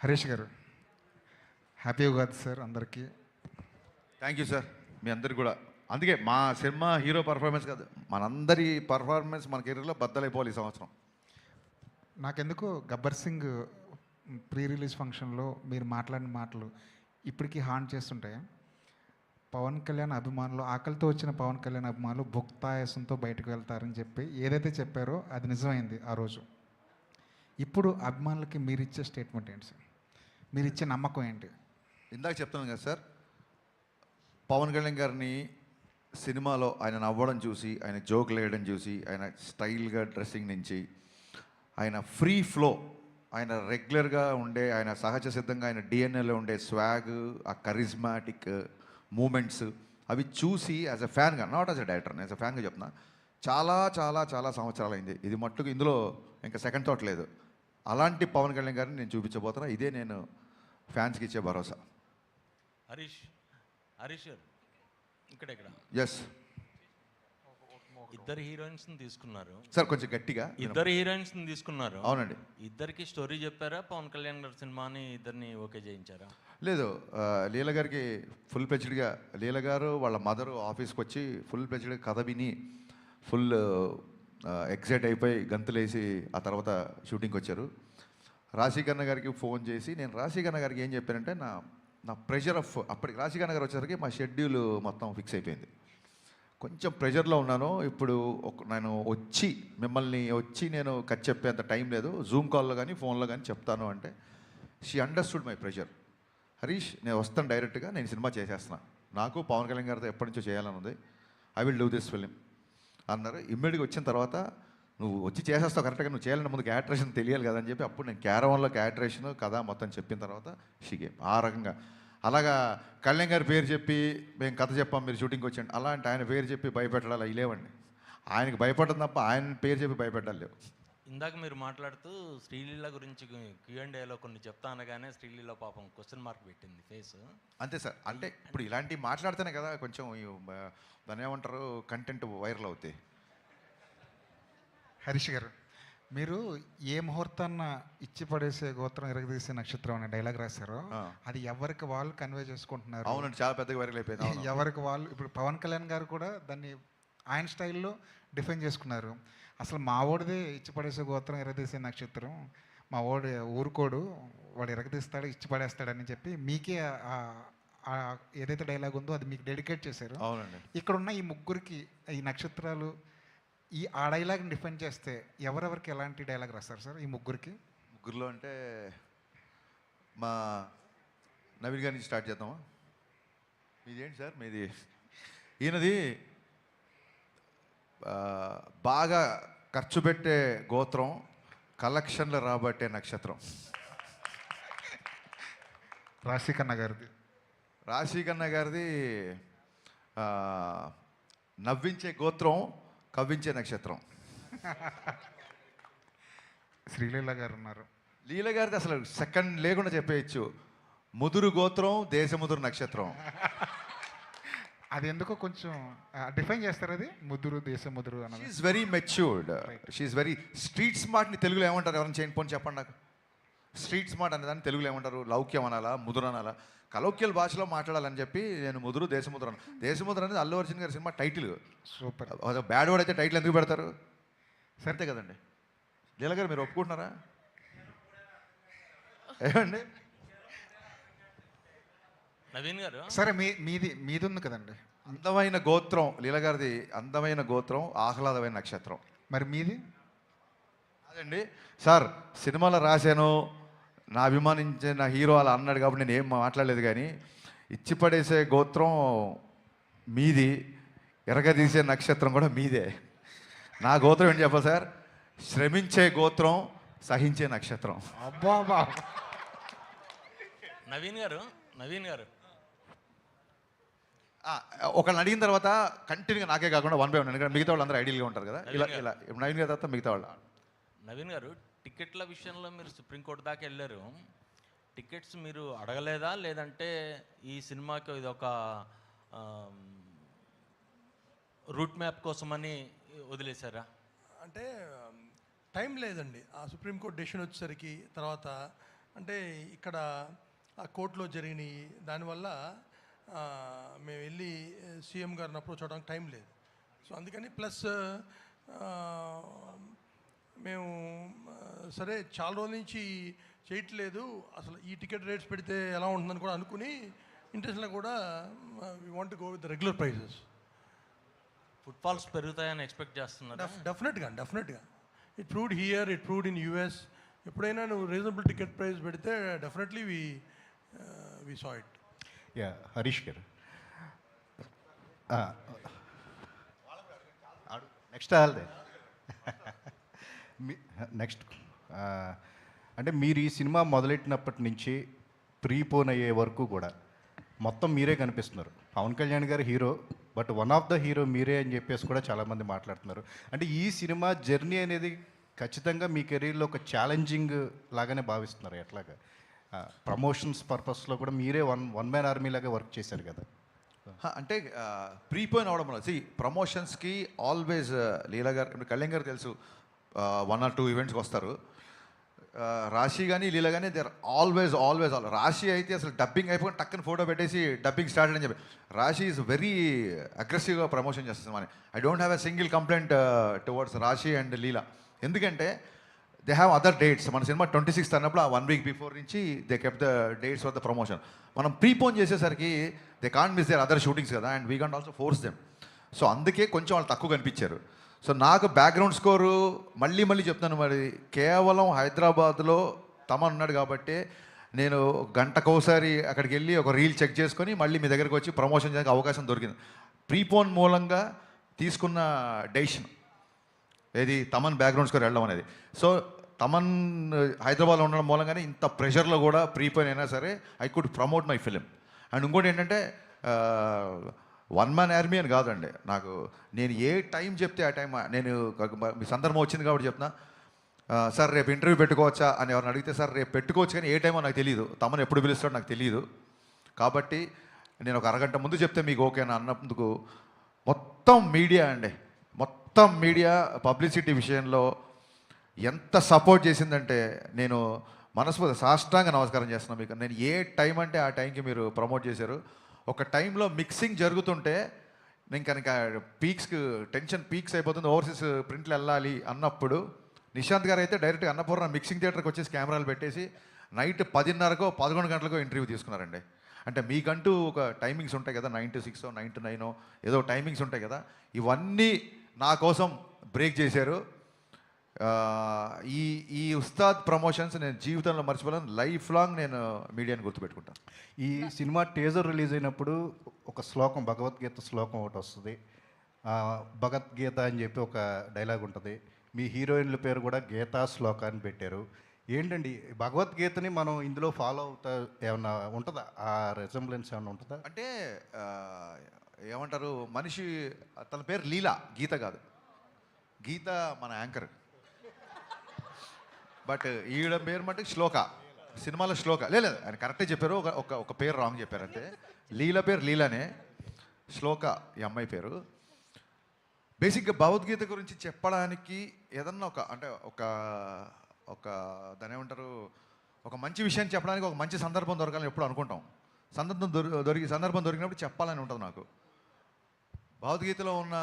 హరీష్ గారు, happy Ugadi sir అందరికీ. Thank you sir, మీ అందరికి కూడా. అందుకే మా సినిమా హీరో పర్ఫార్మెన్స్ కాదు, మనందరి పర్ఫార్మెన్స్ మన కెరీర్లో బద్దలైపోవాలి ఈ సంవత్సరం. నాకెందుకు గబ్బర్ సింగ్ ప్రీ రిలీజ్ ఫంక్షన్లో మీరు మాట్లాడిన మాటలు ఇప్పటికీ హాంట్ చేస్తుంటాయి. పవన్ కళ్యాణ్ అభిమానులు, ఆకలితో వచ్చిన పవన్ కళ్యాణ్ అభిమానులు భుక్తాయాసంతో బయటకు వెళ్తారని చెప్పి ఏదైతే చెప్పారో అది నిజమైంది ఆ రోజు. ఇప్పుడు అభిమానులకి మీరు ఇచ్చే స్టేట్మెంట్ ఏంటి సార్? మీరు ఇచ్చే నమ్మకం ఏంటి? ఇందాక చెప్తున్నాను కదా సార్, పవన్ కళ్యాణ్ గారిని సినిమాలో ఆయన నవ్వడం చూసి, ఆయన జోకులు వేయడం చూసి, ఆయన స్టైల్గా డ్రెస్సింగ్ నుంచి, ఆయన ఫ్రీ ఫ్లో, ఆయన రెగ్యులర్గా ఉండే, ఆయన సహజ సిద్ధంగా ఆయన డిఎన్ఏలో ఉండే స్వాగ్, ఆ కరిజ్మాటిక్ మూమెంట్స్ అవి చూసి యాజ్ అ ఫ్యాన్గా, not as a director, as a ఫ్యాన్గా చెప్తున్నా, చాలా చాలా చాలా సంవత్సరాలు అయింది. ఇది మట్టుకు ఇందులో ఇంకా సెకండ్ థాట్ లేదు. అలాంటి పవన్ కళ్యాణ్ గారిని నేను చూపించబోతున్నా. ఇదే నేను ఫ్యాన్స్కి ఇచ్చే భరోసా. హరీష్ గారు ఇక్కడ ఎస్, ఇద్దరు హీరోయిన్స్ తీసుకున్నారు సార్ కొంచెం గట్టిగా. ఇద్దరు హీరోయిన్స్ తీసుకున్నారు. అవునండి. ఇద్దరికి స్టోరీ చెప్పారా? పవన్ కళ్యాణ్ గారి సినిమాని ఇద్దరిని ఓకే చేయించారా? లేదు, లీల గారికి ఫుల్ ప్లెజ్డ్గా, లీల గారు వాళ్ళ మదరు ఆఫీస్కి వచ్చి ఫుల్ ప్లెజ్డ్గా కథ విని ఫుల్ ఎక్సైట్ అయిపోయి గంతులేసి ఆ తర్వాత షూటింగ్కి వచ్చారు. రాశీకన్న గారికి ఫోన్ చేసి, నేను రాశీకన్న గారికి ఏం చెప్పానంటే, నా ప్రెషర్ ఆఫ్, అప్పటికి రాశీకన్న గారు వచ్చేసరికి మా షెడ్యూల్ మొత్తం ఫిక్స్ అయిపోయింది. కొంచెం ప్రెషర్లో ఉన్నాను. ఇప్పుడు నేను మిమ్మల్ని నేను కట్ చెప్పేంత టైం లేదు, జూమ్ కాల్లో కానీ ఫోన్లో కానీ చెప్తాను అంటే she understood my pressure. Harish, నేను వస్తాను డైరెక్ట్గా, నేను సినిమా చేసేస్తున్నా, నాకు పవన్ కళ్యాణ్ గారితో ఎప్పటి నుంచో చేయాలని ఉంది, I will do this film అన్నారు. ఇమ్మీడియట్గా వచ్చిన తర్వాత, నువ్వు వచ్చి చేసేస్తావు కరెక్ట్గా, నువ్వు చేయాలంటే ముందు క్యాటరేషన్ తెలియాలి కదా అని చెప్పి అప్పుడు నేను క్యారవాన్లో క్యాటరేషన్ కథ మొత్తం చెప్పిన తర్వాత షీగే ఆ రకంగా. అలాగా కళ్యాణ్ గారి పేరు చెప్పి మేము కథ చెప్పాం, మీరు షూటింగ్కి వచ్చాండి, అలాంటి ఆయన పేరు చెప్పి భయపెట్టాలి అవి లేవండి. ఆయనకి భయపడడం తప్ప ఆయన పేరు చెప్పి భయపెట్టాలి లేవు. ఇందాక మీరు మాట్లాడుతూ శ్రీలీల గురించి Q&Aలో కొన్ని చెప్తా అనగానే శ్రీలీల పాపం క్వశ్చన్ మార్క్ పెట్టింది ఫేస్. అంతే సార్, అంటే ఇప్పుడు ఇలాంటివి మాట్లాడితేనే కదా కొంచెం దాన్ని ఏమంటారు, కంటెంట్ వైరల్ అవుతాయి. హరీష్ గారు, మీరు ఏ ముహూర్తాన్న ఇచ్చి పడేసే గోత్రం ఎరగదీసే నక్షత్రం అనే డైలాగ్ రాశారో అది ఎవరికి వాళ్ళు కన్వే చేసుకుంటున్నారు. అవునండి, చాలా పెద్దగా వైరల్ అయిపోయింది. ఎవరికి వాళ్ళు, ఇప్పుడు పవన్ కళ్యాణ్ గారు కూడా దాన్ని ఆయన స్టైల్లో డిఫైన్ చేసుకున్నారు. అసలు మా ఓడిదే ఇచ్చి పడేసే గోత్రం ఎరగదీసే నక్షత్రం, మా ఓడి ఊరుకోడు, వాడు ఎరగదీస్తాడు ఇచ్చి పడేస్తాడని చెప్పి మీకే ఏదైతే డైలాగ్ ఉందో అది మీకు డెడికేట్ చేశారు. అవునండి. ఇక్కడున్న ఈ ముగ్గురికి ఈ నక్షత్రాలు ఆ డైలాగ్ని డిఫైన్ చేస్తే ఎవరెవరికి ఎలాంటి డైలాగ్ రాస్తారు సార్ ఈ ముగ్గురికి? ముగ్గురులో అంటే మా నవీన్ గారి నుంచి స్టార్ట్ చేద్దామా? మీది ఏంటి సార్? మీది ఈయనది బాగా ఖర్చు పెట్టే గోత్రం, కలెక్షన్లు రాబట్టే నక్షత్రం. రాశీకన్న గారిది నవ్వించే గోత్రం, కవ్వించే నక్షత్రం. శ్రీలీల గారు ఉన్నారు. లీల గారిది అసలు సెకండ్ లేకుండా చెప్పేయచ్చు, ముదురు గోత్రం, దేశముదురు నక్షత్రం. అది ఎందుకో కొంచెం డిఫైన్ చేస్తారు, అది ముదురు దేశముదురు అన్నది. She is very matured, she is very street స్మార్ట్ని తెలుగులో ఏమంటారు? ఎవరైనా చేయండి పోనీ చెప్పండి నాకు. స్ట్రీట్ స్మార్ట్ అనేదాన్ని తెలుగులో ఏమంటారు? లౌక్యం అనాలా, ముదురు అనాలా? కలౌక్యల భాషలో మాట్లాడాలని చెప్పి నేను ముదురు దేశముద్ర అన్న. దేశముద్ర అనేది అల్లు అర్జున్ గారి cinema title. Super. Bad word అయితే టైటిల్ ఎందుకు పెడతారు? సరితే కదండి. లీల గారు మీరు ఒప్పుకుంటున్నారా? ఏమండి నవీన్ గారు? సరే, మీది ఉంది కదండి అందమైన గోత్రం, లీల గారిది అందమైన గోత్రం, ఆహ్లాదమైన నక్షత్రం. మరి మీది? అదండి సార్, సినిమాలో రాశాను, నా అభిమానించిన హీరో అలా అన్నాడు కాబట్టి నేను ఏం మాట్లాడలేదు. కానీ ఇచ్చి పడేసే గోత్రం మీది, ఎరగదీసే నక్షత్రం కూడా మీదే. నా గోత్రం ఏంటి చెప్పా సార్? శ్రమించే గోత్రం, సహించే నక్షత్రం. అబ్బా. నవీన్ గారు ఒకళ్ళని అడిగిన తర్వాత కంటిన్యూగా నాకే కాకుండా 1 by 1, ఎందుకంటే మిగతా వాళ్ళు అందరూ ఐడియల్గా ఉంటారు కదా. ఇలా నవీన్ గారి తర్వాత మిగతా వాళ్ళు. నవీన్ గారు, టికెట్ల విషయంలో మీరు సుప్రీంకోర్టు దాకా వెళ్ళారు. టికెట్స్ మీరు అడగలేదా, లేదంటే ఈ సినిమాకి ఇది ఒక రూట్ మ్యాప్ కోసమని వదిలేశారా? అంటే టైం లేదండి. ఆ సుప్రీంకోర్టు డెసిషన్ వచ్చేసరికి తర్వాత అంటే ఇక్కడ ఆ కోర్టులో జరిగినాయి దానివల్ల మేము వెళ్ళి సీఎం గారిని అప్రోచ్ అవ్వడానికి టైం లేదు. సో అందుకని ప్లస్ మేము సరే చాలా రోజుల నుంచి చేయట్లేదు, అసలు ఈ టికెట్ రేట్స్ పెడితే ఎలా ఉంటుందని కూడా అనుకుని ఇంటెన్షన్లో కూడా we want go with regular prices. Footfalls పెరుగుతాయని ఎక్స్పెక్ట్ చేస్తున్నారు. డెఫినెట్గా it proved here, it proved in US. ఎప్పుడైనా నువ్వు రీజనబుల్ టికెట్ ప్రైస్ పెడితే definitely we saw it. Yeah, Harish garu next వాళ్ళదే నెక్స్ట్ అంటే మీరు ఈ సినిమా మొదలెట్టినప్పటి నుంచి ప్రీపోన్ అయ్యే వరకు కూడా మొత్తం మీరే కనిపిస్తున్నారు. పవన్ కళ్యాణ్ గారు hero, but one of the hero మీరే అని చెప్పేసి కూడా చాలామంది మాట్లాడుతున్నారు. అంటే ఈ సినిమా జర్నీ అనేది ఖచ్చితంగా మీ కెరీర్లో ఒక ఛాలెంజింగ్ లాగానే భావిస్తున్నారు. ఎట్లాగా ప్రమోషన్స్ పర్పస్లో కూడా మీరే వన్ మ్యాన్ ఆర్మీ లాగా వర్క్ చేశారు కదా. అంటే ప్రీపోయిన్ అవడం వల్ల ప్రమోషన్స్కి ఆల్వేస్ లీలా గారు, ఇప్పుడు కళ్యాణ్ గారు తెలుసు, 1 or 2 ఈవెంట్స్కి వస్తారు. రాశి కానీ లీలా కానీ దే ఆర్ ఆల్వేస్ రాశి అయితే అసలు డబ్బింగ్ అయిపోయి టక్కని ఫోటో పెట్టేసి డబ్బింగ్ స్టార్ట్ అని చెప్పి రాశి ఈజ్ వెరీ అగ్రెసివ్గా ప్రమోషన్ చేస్తుంది. మన I don't have a single complaint towards Raashi and Leela. ఎందుకంటే దే హ్యావ్ అదర్ డేట్స్. మన సినిమా 26th అన్నప్పుడు ఆ 1 week బిఫోర్ నుంచి they kept the dates for the promotion. మనం ప్రీపోన్ చేసేసరికి they can't miss their other shootings కదా, and we can't also force them. So అందుకే కొంచెం వాళ్ళు తక్కువ కనిపించారు. సో నాకు బ్యాక్గ్రౌండ్ స్కోరు మళ్ళీ చెప్తాను, మరి కేవలం హైదరాబాద్లో తమన్ ఉన్నాడు కాబట్టి నేను గంటకోసారి అక్కడికి వెళ్ళి ఒక రీల్ చెక్ చేసుకొని మళ్ళీ మీ దగ్గరికి వచ్చి ప్రమోషన్ చేయడానికి అవకాశం దొరికింది. ప్రీపోన్ మూలంగా తీసుకున్న డెసిషన్ ఏది తమన్ బ్యాక్గ్రౌండ్ స్కోర్ వెళ్ళడం అనేది. సో తమన్ హైదరాబాద్లో ఉండడం మూలంగానే ఇంత ప్రెషర్లో కూడా ప్రీపోయిన్ అయినా సరే I could promote my film. And ఇంకోటి ఏంటంటే 1 man ఆర్మీ అని కాదండి, నాకు నేను ఏ టైం చెప్తే ఆ టైం నేను మీ సందర్భం వచ్చింది కాబట్టి చెప్తున్నా. సార్ రేపు ఇంటర్వ్యూ పెట్టుకోవచ్చా అని ఎవరిని అడిగితే సార్ రేపు పెట్టుకోవచ్చు, కానీ ఏ టైమో నాకు తెలియదు, తమను ఎప్పుడు పిలుస్తాడో నాకు తెలియదు. కాబట్టి నేను ఒక అరగంట ముందు చెప్తే మీకు ఓకేనా అన్నందుకు మొత్తం మీడియా పబ్లిసిటీ విషయంలో ఎంత సపోర్ట్ చేసిందంటే నేను మనస్ఫూర్తి సాష్టాంగ నమస్కారం చేస్తున్నాను మీకు. నేను ఏ టైం అంటే ఆ టైంకి మీరు ప్రమోట్ చేశారు. ఒక టైంలో మిక్సింగ్ జరుగుతుంటే నేను కనుక టెన్షన్ పీక్స్ అయిపోతుంది, ఓవర్సీస్ ప్రింట్లు వెళ్ళాలి అన్నప్పుడు నిశాంత్ గారు అయితే డైరెక్ట్గా అన్నపూర్ణ మిక్సింగ్ థియేటర్కి వచ్చేసి కెమెరాలు పెట్టేసి నైట్ 10:30కో 11 గంటలకో ఇంటర్వ్యూ తీసుకున్నారండి. అంటే మీకంటూ ఒక టైమింగ్స్ ఉంటాయి కదా, 9 to 6 9 to 9 ఏదో టైమింగ్స్ ఉంటాయి కదా, ఇవన్నీ నా కోసం బ్రేక్ చేశారు. ఈ ఉస్తాద్ ప్రమోషన్స్ నేను జీవితంలో మర్చిపోలేను. లైఫ్ లాంగ్ నేను మీడియాని గుర్తుపెట్టుకుంటాను. ఈ సినిమా టీజర్ రిలీజ్ అయినప్పుడు ఒక శ్లోకం, భగవద్గీత శ్లోకం ఒకటి వస్తుంది. భగవద్గీత అని చెప్పి ఒక డైలాగ్ ఉంటుంది. మీ హీరోయిన్ల పేరు కూడా గీతా శ్లోక అని పెట్టారు. ఏంటండి భగవద్గీతని మనం ఇందులో ఫాలో అవుతా ఏమన్నా ఉంటుందా? ఆ రెసెంబ్లెన్స్ ఏమన్నా ఉంటుందా? అంటే ఏమంటారు, మనిషి తన పేరు లీలా, గీత కాదు. గీత మన యాంకర్, బట్ ఈవిడ పేరు మటుకు శ్లోక. సినిమాలో శ్లోక లేదు, ఆయన కరెక్టే చెప్పారు, ఒక పేరు రాంగ్ చెప్పారు అంతే. లీల పేరు లీలానే, శ్లోక ఈ అమ్మాయి పేరు. బేసిక్గా భగవద్గీత గురించి చెప్పడానికి ఏదన్నా ఒక దాని ఏమంటారు, ఒక మంచి విషయం చెప్పడానికి ఒక మంచి సందర్భం దొరకాలని ఎప్పుడు అనుకుంటాం. సందర్భం దొరికినప్పుడు చెప్పాలని ఉంటుంది నాకు. భగవద్గీతలో ఉన్న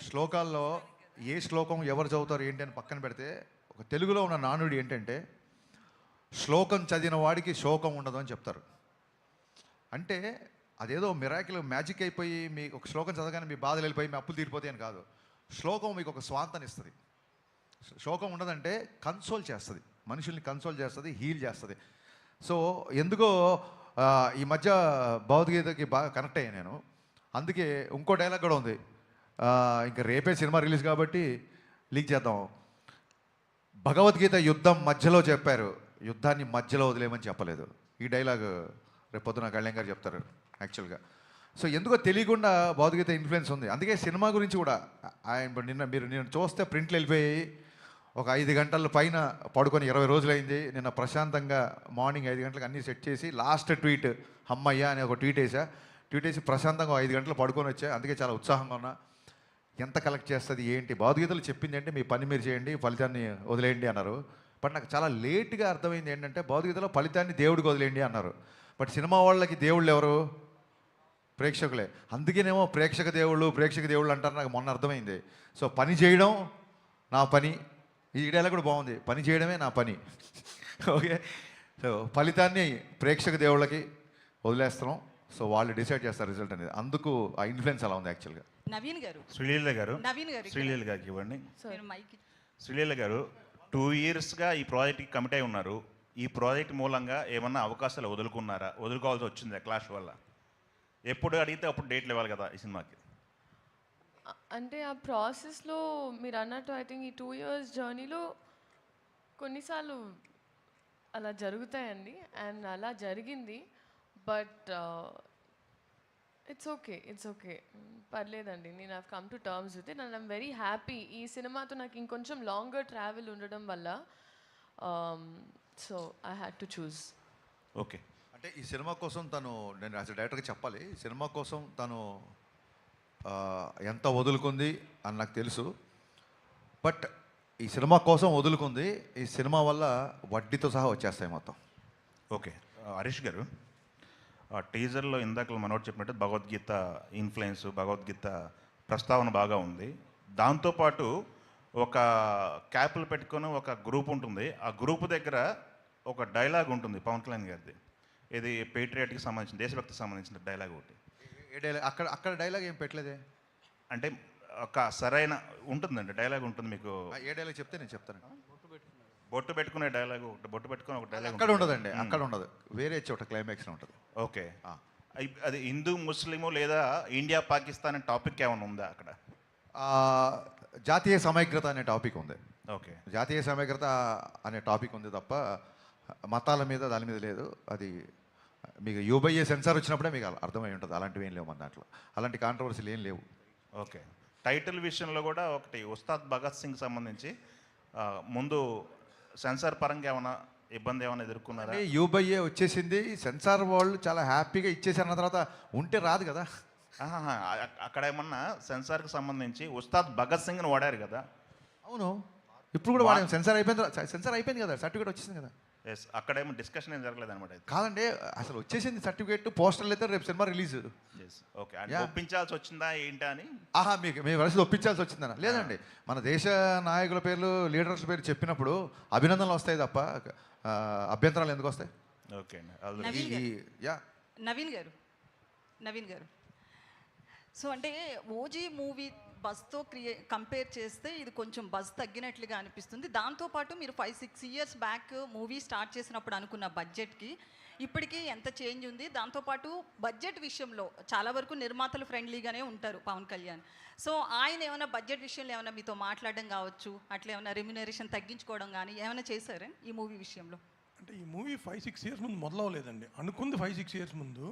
శ్లోకాల్లో ఏ శ్లోకం ఎవరు చదువుతారు ఏంటి అని పక్కన పెడితే, ఒక తెలుగులో ఉన్న నానుడి ఏంటంటే శ్లోకం చదివిన వాడికి శోకం ఉండదు అని చెప్తారు. అంటే అదేదో మిరాకిల్ మ్యాజిక్ అయిపోయి మీకు ఒక శ్లోకం చదవగానే మీ బాధలు వెళ్ళిపోయి మీ అప్పులు తీరిపోతాయి అని కాదు. శ్లోకం మీకు ఒక స్వాంతాన్ని ఇస్తుంది. శోకం ఉండదంటే కన్సోల్ చేస్తుంది, మనుషుల్ని కన్సోల్ చేస్తుంది, హీల్ చేస్తుంది. సో ఎందుకో ఈ మధ్య భగవద్గీతకి బాగా కనెక్ట్ అయ్యాను నేను. అందుకే ఇంకో డైలాగ్ కూడా ఉంది, ఇంకా రేపే సినిమా రిలీజ్ కాబట్టి లీక్ చేద్దాం. భగవద్గీత యుద్ధం మధ్యలో చెప్పారు, యుద్ధాన్ని మధ్యలో వదిలేమని చెప్పలేదు. ఈ డైలాగ్ రేపు పొద్దున కళ్యాణ్ గారు చెప్తారు యాక్చువల్గా. సో ఎందుకో తెలియకుండా భగవద్గీత ఇన్ఫ్లుయెన్స్ ఉంది. అందుకే సినిమా గురించి కూడా మీరు చూస్తే ప్రింట్లు వెళ్ళిపోయి ఒక 5 గంటల పైన పడుకొని 20 రోజులైంది. నిన్న ప్రశాంతంగా మార్నింగ్ 5 గంటలకు అన్నీ సెట్ చేసి లాస్ట్ ట్వీట్ అమ్మయ్య అని ఒక ట్వీట్ వేసి ప్రశాంతంగా 5 గంటలు పడుకొని వచ్చా. అందుకే చాలా ఉత్సాహంగా ఉన్నా. ఎంత కలెక్ట్ చేస్తుంది ఏంటి, భగవద్గీతలు చెప్పింది అంటే మీ పని మీరు చేయండి, ఫలితాన్ని వదిలేయండి అన్నారు. బట్ నాకు చాలా లేట్గా అర్థమైంది ఏంటంటే భౌతికతలో ఫలితాన్ని దేవుడికి వదిలేండి అన్నారు. బట్ సినిమా వాళ్ళకి దేవుళ్ళు ఎవరు? ప్రేక్షకులే. అందుకేనేమో ప్రేక్షక దేవుళ్ళు అంటారు, నాకు మొన్న అర్థమైంది. సో పని చేయడం నా పని, ఈ డైలాగ్ కూడా బాగుంది, పని చేయడమే నా పని. ఓకే, సో ఫలితాన్ని ప్రేక్షక దేవుళ్ళకి వదిలేస్తున్నాం. సో వాళ్ళు డిసైడ్ చేస్తారు రిజల్ట్ అనేది. అందుకు ఆ ఇన్ఫ్లుయెన్స్ అలా ఉంది యాక్చువల్గా. నవీన్ గారు శ్రీలీల గారు నవీన్ గారు శ్రీలీల గారికి ఇవ్వండి. మీరు మైక్ శ్రీలీల గారు 2 yearsగా ఈ ప్రాజెక్ట్కి కమిట్ అయి ఉన్నారు. ఈ ప్రాజెక్ట్ మూలంగా ఏమన్నా అవకాశాలు వదులుకున్నారా? వదులుకోవాల్సి వచ్చిందా క్లాష్ వల్ల? ఎప్పుడు అడిగితే అప్పుడు డేట్లు ఇవ్వాలి కదా ఈ సినిమాకి. అంటే ఆ ప్రాసెస్లో మీరు అన్నట్టు ఐ థింక్ ఈ 2 years జర్నీలో కొన్నిసార్లు అలా జరుగుతాయండి, అండ్ అలా జరిగింది. బట్ ఇట్స్ ఓకే పర్లేదండి. నేను I've come to terms with it and I'm very happy. ఈ సినిమాతో నాకు ఇంకొంచెం లాంగర్ ట్రావెల్ ఉండడం వల్ల so I had to choose. Okay, అంటే ఈ సినిమా కోసం తను, నేను యాజ్ డైరెక్టర్గా చెప్పాలి, ఈ సినిమా కోసం తను ఎంత వదులుకుంది అని నాకు తెలుసు. బట్ ఈ సినిమా కోసం వదులుకుంది, ఈ సినిమా వల్ల వడ్డీతో సహా వచ్చేస్తాయి మొత్తం. ఓకే. హరీష్ గారు, టీజర్లో ఇందాక మనోడు చెప్పినట్టు భగవద్గీత ఇన్ఫ్లుయెన్స్, భగవద్గీత ప్రస్తావన బాగా ఉంది. దాంతోపాటు ఒక క్యాప్లు పెట్టుకొని ఒక గ్రూప్ ఉంటుంది. ఆ గ్రూప్ దగ్గర ఒక డైలాగ్ ఉంటుంది పవన్ కళ్యాణ్ గారిది. ఇది పేట్రియాట్కి సంబంధించిన, దేశభక్తికి సంబంధించిన డైలాగ్ ఒకటి. ఏ డైలాగ్? అక్కడ డైలాగ్ ఏం పెట్టలేదే. అంటే ఒక సరైన ఉంటుందండి, డైలాగ్ ఉంటుంది మీకు. ఏ డైలాగ్ చెప్తే నేను చెప్తాను. బొట్టు పెట్టుకునే డైలాగ్ ఒకటి, బొట్టు పెట్టుకునే ఒక డైలాగ్ అక్కడ ఉండదండి, అక్కడ ఉండదు, వేరే చోట క్లైమాక్స్ ఉంటుంది. ఓకే, అది హిందూ ముస్లిము లేదా ఇండియా పాకిస్తాన్ అనే టాపిక్ ఏమైనా ఉందా అక్కడ? జాతీయ సమైక్యత అనే టాపిక్ ఉంది. ఓకే, జాతీయ సమైక్యత అనే టాపిక్ ఉంది తప్ప మతాల మీద దాని మీద లేదు. అది మీకు యూబైఏ సెన్సార్ వచ్చినప్పుడే మీకు అర్థమై ఉంటుంది. అలాంటివి ఏం లేవు మన దాంట్లో, అలాంటి కాంట్రవర్సీలు ఏం లేవు. ఓకే. టైటిల్ విషయంలో కూడా ఒకటి ఉస్తాద్ భగత్ సింగ్ సంబంధించి ముందు సెన్సార్ పరంగా ఏమైనా ఇబ్బంది ఏమైనా ఎదుర్కొన్నారా? యూబైఏ వచ్చేసింది, సెన్సార్ వాళ్ళు చాలా హ్యాపీగా ఇచ్చేసారన్న తర్వాత ఉంటే రాదు కదా. అక్కడ ఏమన్నా సెన్సార్కి సంబంధించి ఉస్తాద్ భగత్ సింగ్ని వాడారు కదా. అవును, ఇప్పుడు కూడా వాడాము. సెన్సార్ అయిపోయింది కదా, సర్టిఫికేట్ వచ్చేసింది కదా. ఎస్, అక్కడేమో డిస్కషన్ ఏం జరగలేదు అనమాట. కాదండి, అసలు వచ్చేసింది సర్టిఫికేట్, పోస్టర్లు అయితే రేపు సినిమా రిలీజ్. Yes, okay. అంటే ఒప్పించాల్సి వచ్చిందా ఏంటా అని? మీకు మేము వలస ఒప్పించాల్సి వచ్చిందన్న లేదండి. మన దేశ నాయకుల పేర్లు, లీడర్స్ పేరు చెప్పినప్పుడు అభినందనలు వస్తాయి తప్ప అభ్యంతరాలు ఎందుకు వస్తాయి? ఓకే అండి. నవీన్ గారు సో అంటే ఓజీ మూవీ బజ్తో కంపేర్ చేస్తే ఇది కొంచెం బజ్ తగ్గినట్లుగా అనిపిస్తుంది. దాంతోపాటు మీరు 5-6 years బ్యాక్ మూవీ స్టార్ట్ చేసినప్పుడు అనుకున్న బడ్జెట్కి ఇప్పటికీ ఎంత చేంజ్ ఉంది? దాంతోపాటు బడ్జెట్ విషయంలో చాలా వరకు నిర్మాతలు ఫ్రెండ్లీగానే ఉంటారు పవన్ కళ్యాణ్. సో ఆయన ఏమైనా బడ్జెట్ విషయంలో ఏమైనా మీతో మాట్లాడడం కావచ్చు, అట్లా ఏమైనా రెమ్యునరేషన్ తగ్గించుకోవడం కానీ ఏమైనా చేశారా ఈ మూవీ విషయంలో? అంటే ఈ మూవీ 5-6 years ముందు మొదలవలేదండి. అనుకుంది 5-6 years ముందు.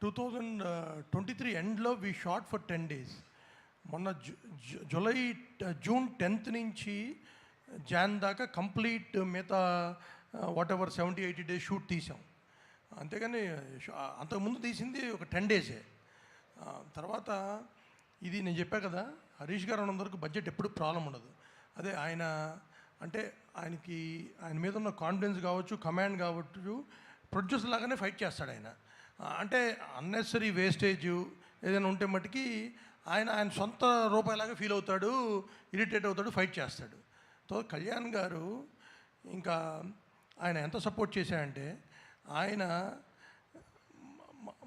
2023 ఎండ్లో వీ షాట్ ఫర్ 10 days. మొన్న జూన్ 10th నుంచి జాన్ దాకా కంప్లీట్ మిగతా వాట్ ఎవర్ 70-80 days షూట్ తీసాం. అంతేగాని అంతకుముందు తీసింది ఒక 10 days. తర్వాత ఇది నేను చెప్పా కదా, హరీష్ గారు అన్నంతవరకు బడ్జెట్ ఎప్పుడు ప్రాబ్లం ఉండదు. అదే ఆయన అంటే ఆయన మీద ఉన్న కాన్ఫిడెన్స్ కావచ్చు, కమాండ్ కావచ్చు, ప్రొడ్యూసర్ లాగానే ఫైట్ చేస్తాడు ఆయన. అంటే అన్నెసరీ వేస్టేజ్ ఏదైనా ఉంటే మట్టుకి ఆయన సొంత రూపాయలాగా ఫీల్ అవుతాడు, ఇరిటేట్ అవుతాడు, ఫైట్ చేస్తాడు. సో కళ్యాణ్ గారు ఇంకా ఆయన ఎంత సపోర్ట్ చేశాడంటే, ఆయన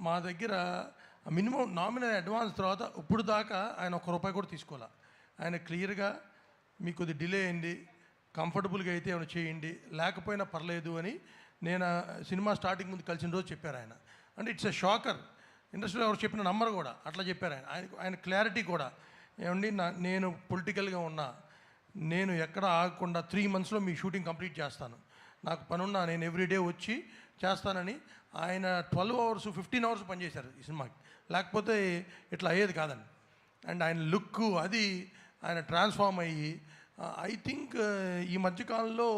మా దగ్గర మినిమం నామినల్ అడ్వాన్స్ తర్వాత ఇప్పుడు దాకా ఆయన ₹1 కూడా తీసుకోవాలి. ఆయన క్లియర్గా మీకు కొద్ది డిలే అయింది, కంఫర్టబుల్గా అయితే ఏమైనా చేయండి, లేకపోయినా పర్లేదు అని నేను సినిమా స్టార్టింగ్ ముందు కలిసిన రోజు చెప్పారు ఆయన. అంటే ఇట్స్ ఎ షాకర్. ఇండస్ట్రీలో ఎవరు చెప్పిన నంబర్ కూడా అట్లా చెప్పారు ఆయన క్లారిటీ కూడా. ఏమండి నేను పొలిటికల్గా ఉన్నా, నేను ఎక్కడ ఆగకుండా 3 monthsలో మీ షూటింగ్ కంప్లీట్ చేస్తాను, నాకు పనున్నా నేను ఎవ్రీడే వచ్చి చేస్తానని ఆయన 12 hours 15 hours పనిచేశారు ఈ సినిమాకి. లేకపోతే ఇట్లా అయ్యేది కాదండి. అండ్ ఆయన లుక్ అది ఆయన ట్రాన్స్ఫార్మ్ అయ్యి ఐ థింక్ ఈ మధ్యకాలంలో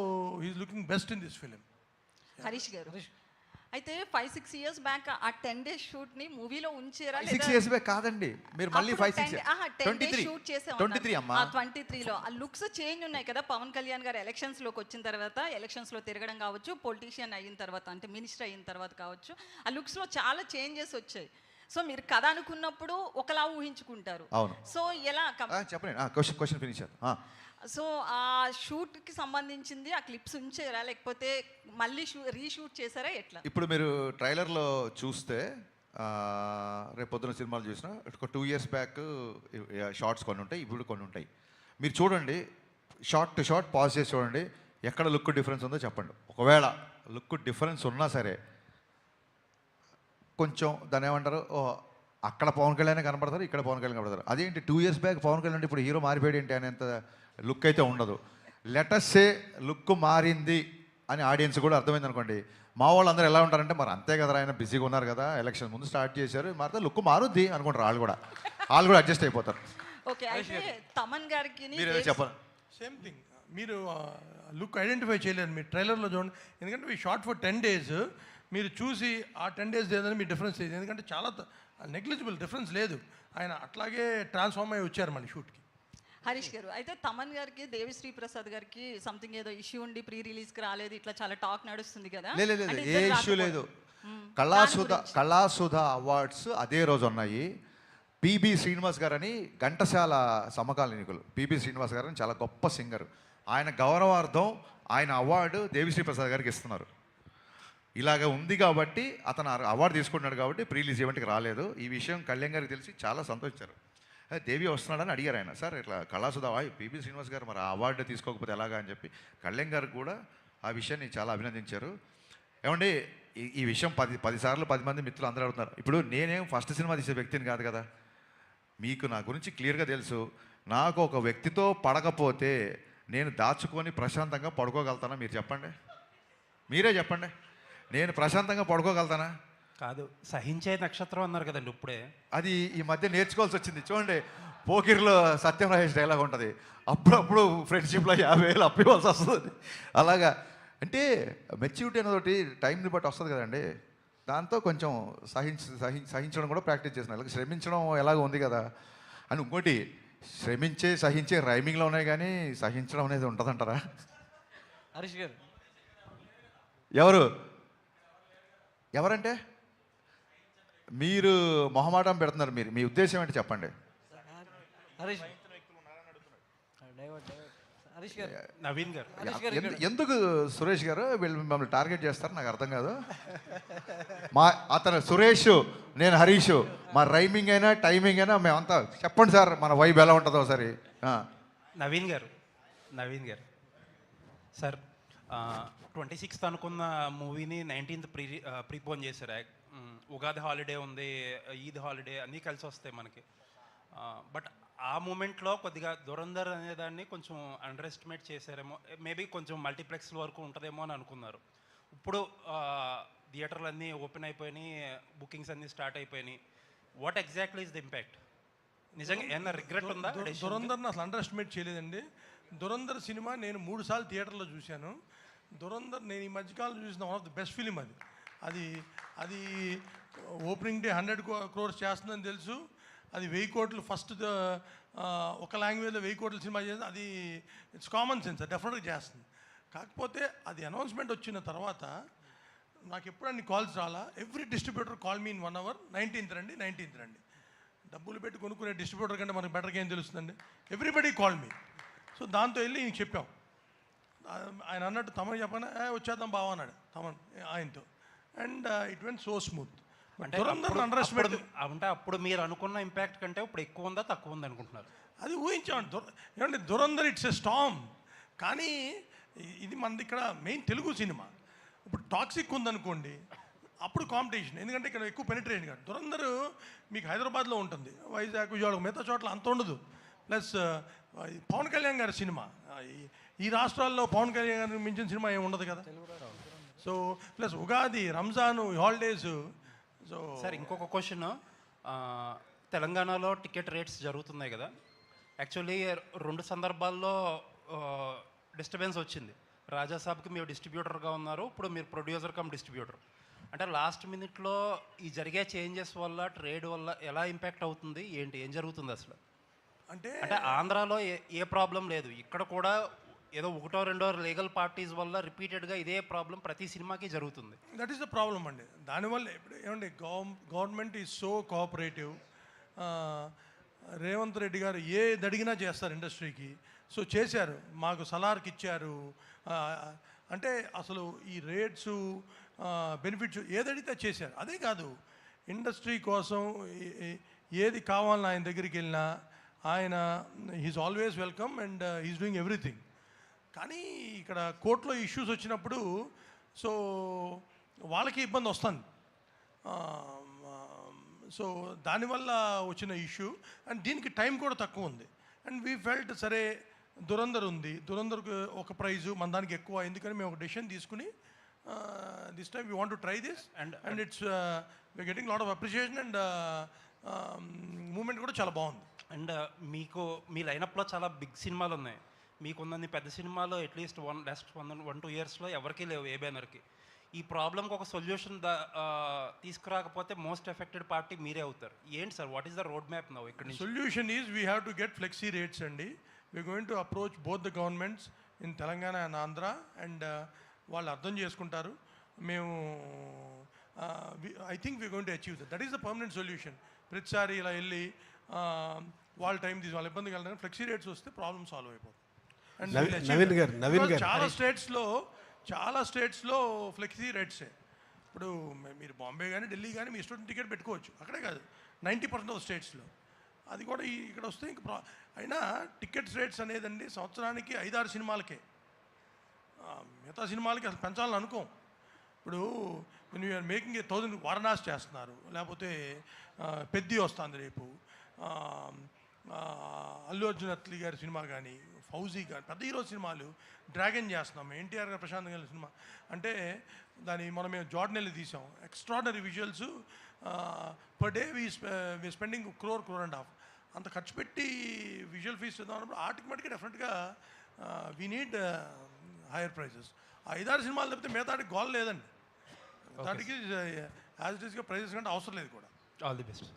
he's looking best in this film. Harish garu అయితే 5-6 ఇయర్స్ బ్యాక్ ఆ 10 డేస్ షూట్ ని మూవీలో ఉంచారా 6 ఇయర్స్ బ్యాక్ కాదండి, మీరు మళ్ళీ 5-6 23 షూట్ చేసాం 23 అమ్మా. 23లో ఆ లుక్స్ చేంజ్ ఉన్నాయి కదా. పవన్ కళ్యాణ్ గారు ఎలక్షన్స్ లోకి వచ్చిన తర్వాత, ఎలక్షన్స్ లో తిరగడం కావచ్చు, పొలిటీషియన్ అయిన తర్వాత అంటే మినిస్టర్ అయిన తర్వాత కావచ్చు, ఆ లుక్స్ లో చాలా చేంజెస్ వచ్చాయి. సో మీరు కథ అనుకున్నప్పుడు ఒకలా ఊహించుకుంటారు. అవును. సో ఎలా చెప్పండి, క్వశ్చన్ ఫినిష్. సో ఆ షూట్కి సంబంధించింది ఆ క్లిప్స్ ఉంచారా, లేకపోతే మళ్ళీ రీషూట్ చేశారా, ఎట్లా? ఇప్పుడు మీరు ట్రైలర్లో చూస్తే రేపు పొద్దున సినిమాలు చూసినా ఒక 2 years బ్యాక్ షార్ట్స్ కొన్ని ఉంటాయి, ఇప్పుడు కొన్ని ఉంటాయి. మీరు చూడండి, షార్ట్ టు షార్ట్ పాజ్ చేసి చూడండి, ఎక్కడ లుక్ డిఫరెన్స్ ఉందో చెప్పండి. ఒకవేళ లుక్ డిఫరెన్స్ ఉన్నా సరే కొంచెం దాని ఏమంటారు, అక్కడ పవన్ కళ్యాణ్ కనపడతారు, ఇక్కడ పవన్ కళ్యాణ్ కనపడతారు. అదేంటి 2 years బ్యాక్ పవన్ కళ్యాణ్ ఇప్పుడు హీరో మారిపోయాడు ఏంటి అనేంత లుక్ అయితే ఉండదు. లెటస్సే లుక్ మారింది అని ఆడియన్స్ కూడా అర్థమైంది అనుకోండి. మా వాళ్ళు అందరూ ఎలా ఉంటారంటే మరి అంతే కదా, ఆయన బిజీగా ఉన్నారు కదా, ఎలక్షన్ ముందు స్టార్ట్ చేశారు, మారితే లుక్ మారుద్ది అనుకుంటారు. వాళ్ళు కూడా అడ్జస్ట్ అయిపోతారు. ఓకే, అయితే తమన్ గారికి మీరు చెప్పండి. సేమ్ థింగ్, మీరు లుక్ ఐడెంటిఫై చేయలేరు మీరు ట్రైలర్లో చూడండి. ఎందుకంటే మీ షార్ట్ ఫర్ 10 days మీరు చూసి ఆ 10 days లేదని మీ డిఫరెన్స్ లేదు. ఎందుకంటే చాలా నెగ్లిజిబుల్ డిఫరెన్స్ లేదు. ఆయన అట్లాగే ట్రాన్స్ఫార్మ్ అయ్యి వచ్చారు మన షూట్కి. హరీష్ గారు, అయితే తమన్ గారికి దేవిశ్రీ ప్రసాద్ గారికి సంథింగ్ ఏదో ఇష్యూ ఉండి ప్రీ రిలీజ్కి రాలేదు, ఇట్లా చాలా టాక్ నడుస్తుంది కదా. లేదు, ఏ ఇష్యూ లేదు. కళాసుధ అవార్డ్స్ అదే రోజు ఉన్నాయి. పిబి శ్రీనివాస్ గారని ఘంటసాల సమకాలీనికులు, పిబి శ్రీనివాస్ గారని చాలా గొప్ప సింగర్. ఆయన గౌరవార్థం ఆయన అవార్డు దేవిశ్రీ ప్రసాద్ గారికి ఇస్తున్నారు. ఇలాగ ఉంది కాబట్టి అతను అవార్డు తీసుకుంటున్నాడు కాబట్టి ప్రీ రిలీజ్ ఈవెంట్కి రాలేదు. ఈ విషయం కళ్యాణ్ గారికి తెలిసి చాలా సంతోషించారు. దేవి వస్తున్నాడని అడిగారు ఆయన. సార్ ఇట్లా కళాసుధ పిబి శ్రీనివాస్ గారు మరి ఆ అవార్డు తీసుకోకపోతే ఎలాగా అని చెప్పి కళ్యాణ్ గారు కూడా ఆ విషయాన్ని చాలా అభినందించారు. ఏమండి, ఈ విషయం 10 సార్లు 10 మంది మిత్రులు అందరూ అడుగుతున్నారు. ఇప్పుడు నేనేం ఫస్ట్ సినిమా తీసే వ్యక్తిని కాదు కదా, మీకు నా గురించి క్లియర్గా తెలుసు. నాకు ఒక వ్యక్తితో పడకపోతే నేను దాచుకొని ప్రశాంతంగా పడుకోగలుగుతానా? మీరు చెప్పండి, మీరే చెప్పండి. నేను ప్రశాంతంగా పడుకోగలుగుతానా? కాదు, సహించే నక్షత్రం అన్నారు కదండి ఇప్పుడే. అది ఈ మధ్య నేర్చుకోవాల్సి వచ్చింది. చూడండి, పోకిర్లో సత్యం రాజేష్ డైలాగ్ ఉంటుంది, అప్పుడప్పుడు ఫ్రెండ్షిప్లో 50,000 అప్పివ్వాల్సి వస్తుంది. అలాగా అంటే మెచ్యూరిటీ అనేది టైంని బట్టి వస్తుంది కదండి. దాంతో కొంచెం సహించడం కూడా ప్రాక్టీస్ చేసిన. అలాగే శ్రమించడం ఎలాగో ఉంది కదా అని. ఇంకోటి, సహించే రైమింగ్లో ఉన్నాయి కానీ సహించడం అనేది ఉంటుందంటారా? హరీష్ గారు, ఎవరంటే మీరు మొహమాటం పెడుతున్నారు. మీ ఉద్దేశం ఏంటి చెప్పండి. నవీన్ గారు, ఎందుకు సురేష్ గారు వీళ్ళు మిమ్మల్ని టార్గెట్ చేస్తారు నాకు అర్థం కాదు. అతను సురేష్, నేను హరీష్, మా రైమింగ్ అయినా టైమింగ్ అయినా మేమంతా చెప్పండి సార్, మన వైబ్ ఎలా ఉంటుందో ఒకసారి. నవీన్ గారు సార్, 26th అనుకున్న మూవీని 19th ప్రీపోన్ చేశారు. ఉగాది హాలిడే ఉంది, ఈద్ హాలిడే అన్నీ కలిసి వస్తాయి మనకి. బట్ ఆ మూమెంట్లో కొద్దిగా దురంధర్ అనేదాన్ని కొంచెం అండర్ ఎస్టిమేట్ చేశారేమో. మేబీ కొంచెం మల్టీప్లెక్స్ వరకు ఉంటుందేమో అని అనుకున్నారు. ఇప్పుడు థియేటర్లు అన్నీ ఓపెన్ అయిపోయినాయి, బుకింగ్స్ అన్నీ స్టార్ట్ అయిపోయినాయి. What exactly is the impact? నిజంగా ఏమన్నా రిగ్రెట్ ఉందా? దురంధర్ని అసలు అండర్ ఎస్టిమేట్ చేయలేదండి. దురంధర్ సినిమా నేను 3 సార్లు థియేటర్లో చూశాను. దురంధర్ నేను ఈ మధ్యకాలంలో చూసిన one of the best film. అది ఓపెనింగ్ డే 100 crores చేస్తుందని తెలుసు. అది 1000 కోట్లు ఫస్ట్ ఒక లాంగ్వేజ్లో 1000 కోట్ల సినిమా చేస్తుంది. అది ఇట్స్ కామన్ సెన్స్, డెఫినెట్గా చేస్తుంది. కాకపోతే అది అనౌన్స్మెంట్ వచ్చిన తర్వాత నాకు ఎప్పుడు అన్ని కాల్స్ రాలా. Every distributor call me in 1 hour, 19th రండి. డబ్బులు పెట్టి కొనుక్కునే డిస్ట్రిబ్యూటర్ కంటే మనకు బెటర్గా ఏం తెలుస్తుందండి. Everybody call me. సో దాంతో వెళ్ళి ఇంక చెప్పాం. ఆయన అన్నట్టు తమన్ చెప్పాను, వచ్చేద్దాం బావ అన్నాడు తమన్ ఆయనతో. And it went so smooth. అంటే అప్పుడు మీరు అనుకున్న ఇంపాక్ట్ కంటే ఇప్పుడు ఎక్కువ ఉందా తక్కువ ఉంది అనుకుంటున్నారు? అది ఊహించామండి. ఏమంటే దురంధర్ ఇట్స్ ఎ స్టామ్. కానీ ఇది మనది ఇక్కడ మెయిన్ తెలుగు సినిమా. ఇప్పుడు టాక్సిక్ ఉందనుకోండి, అప్పుడు కాంపిటీషన్. ఎందుకంటే ఇక్కడ ఎక్కువ పెనిట్రేషన్ కాదు. దురంధర్ మీకు హైదరాబాద్లో ఉంటుంది, వైజాగ్, విజయవాడ, మిగతా చోట్ల అంత ఉండదు. ప్లస్ పవన్ కళ్యాణ్ గారి సినిమా, ఈ రాష్ట్రాల్లో పవన్ కళ్యాణ్ గారిని మించిన సినిమా ఏమి ఉండదు కదా. So plus Ugadi, Ramzan, holidays. So sir ఇంకొక క్వశ్చన్, తెలంగాణలో టికెట్ రేట్స్ జరుగుతున్నాయి కదా. యాక్చువల్లీ 2 సందర్భాల్లో డిస్టర్బెన్స్ వచ్చింది. రాజాసాబ్కి మీరు డిస్ట్రిబ్యూటర్గా ఉన్నారు, ఇప్పుడు మీరు ప్రొడ్యూసర్ కమ్ డిస్ట్రిబ్యూటర్. అంటే లాస్ట్ మినిట్లో ఈ జరిగే చేంజెస్ వల్ల ట్రేడ్ వల్ల ఎలా ఇంపాక్ట్ అవుతుంది ఏంటి ఏం జరుగుతుంది అసలు? అంటే అంటే ఆంధ్రాలో ఏ ప్రాబ్లం లేదు, ఇక్కడ కూడా ఏదో ఒకటో రెండో లీగల్ పార్టీస్ వల్ల రిపీటెడ్గా ఇదే ప్రాబ్లం ప్రతి సినిమాకి జరుగుతుంది. దట్ ఈస్ ద ప్రాబ్లం అండి. దానివల్ల ఇప్పుడు ఏమండి government is so cooperative. Revanth Reddy గారు ఏది అడిగినా చేస్తారు ఇండస్ట్రీకి. సో చేశారు, మాకు సలార్కి ఇచ్చారు. అంటే అసలు ఈ రేట్స్ బెనిఫిట్స్ ఏదడిగితే చేశారు. అదే కాదు, ఇండస్ట్రీ కోసం ఏది కావాలని ఆయన దగ్గరికి వెళ్ళినా ఆయన he's always welcome and he's doing everything. కానీ ఇక్కడ కోర్టులో ఇష్యూస్ వచ్చినప్పుడు సో వాళ్ళకి ఇబ్బంది వస్తుంది. సో దానివల్ల వచ్చిన ఇష్యూ అండ్ దీనికి టైం కూడా తక్కువ ఉంది. అండ్ వీ ఫెల్ట్ సరే దురంధర్ ఉంది, దురంధర్కి ఒక ప్రైజు మన దానికి ఎక్కువ, ఎందుకని మేము ఒక డెసిషన్ తీసుకుని this time we want to try this and it's we getting lot of appreciation and moment కూడా చాలా బాగుంది. అండ్ మీకు మీ లైనప్లో చాలా బిగ్ సినిమాలు ఉన్నాయి, మీకున్నన్ని పెద్ద సినిమాలు అట్లీస్ట్ 1-2 ఇయర్స్లో ఎవరికీ లేవు ఏ బ్యానర్కి. ఈ ప్రాబ్లంకి ఒక సొల్యూషన్ తీసుకురాకపోతే మోస్ట్ ఎఫెక్టెడ్ పార్టీ మీరే అవుతారు. ఏంటి sir, what is the road map now ఇక్కడ నుంచి? Solution is we have to get flexi rates అండి. We are going to approach both the governments in Telangana and Andhra and వాళ్ళు అర్థం చేసుకుంటారు. మేము I think we going to achieve that is the permanent solution. ప్రతిసారి ఇలా వెళ్ళి వాళ్ళ టైం తీసి వాళ్ళ ఇబ్బంది కలగడం, ఫ్లెక్సీ రేట్స్ వస్తే ప్రాబ్లమ్ సాల్వ్ అయిపోతుంది. నవీన్ గారు చాలా స్టేట్స్లో ఫ్లెక్సీ రేట్సే. ఇప్పుడు మీరు బాంబే కానీ ఢిల్లీ కానీ మీ స్టూడెంట్ టికెట్ పెట్టుకోవచ్చు, అక్కడే కాదు 90% ఆఫ్ స్టేట్స్లో. అది కూడా ఇక్కడ వస్తే ఇంక అయినా టికెట్స్ రేట్స్ అనేదండి సంవత్సరానికి 5-6 సినిమాలకే. మిగతా సినిమాలకి అసలు పెంచాలని అనుకోం. ఇప్పుడు when you are making 1,000 Varanasi చేస్తున్నారు, లేకపోతే పెద్ది వస్తుంది రేపు, అల్లు అర్జున్ అత్లీ గారి సినిమా కానీ, ఫౌజీ కానీ, పెద్ద హీరో సినిమాలు, డ్రాగన్ చేస్తున్నాం, ఎన్టీఆర్ గారు ప్రశాంత్ గారి సినిమా. అంటే మనం మేము జార్డన్ వెళ్ళి తీసాం, extraordinary visuals. Per day we spending crore and half. అంత ఖర్చు పెట్టి విజువల్ ఫీస్ ఇద్దాం అన్నప్పుడు ఆటోమేటిక్గా డెఫినెట్గా వీ నీడ్ హైయర్ ప్రైజెస్. 5-6 సినిమాలు తప్పితే మిగతాడికి గోల్ లేదండి. దానికి యాజ్ ఇట్ ఈస్గా ప్రైజెస్ కంటే అవసరం లేదు కూడా. All the best.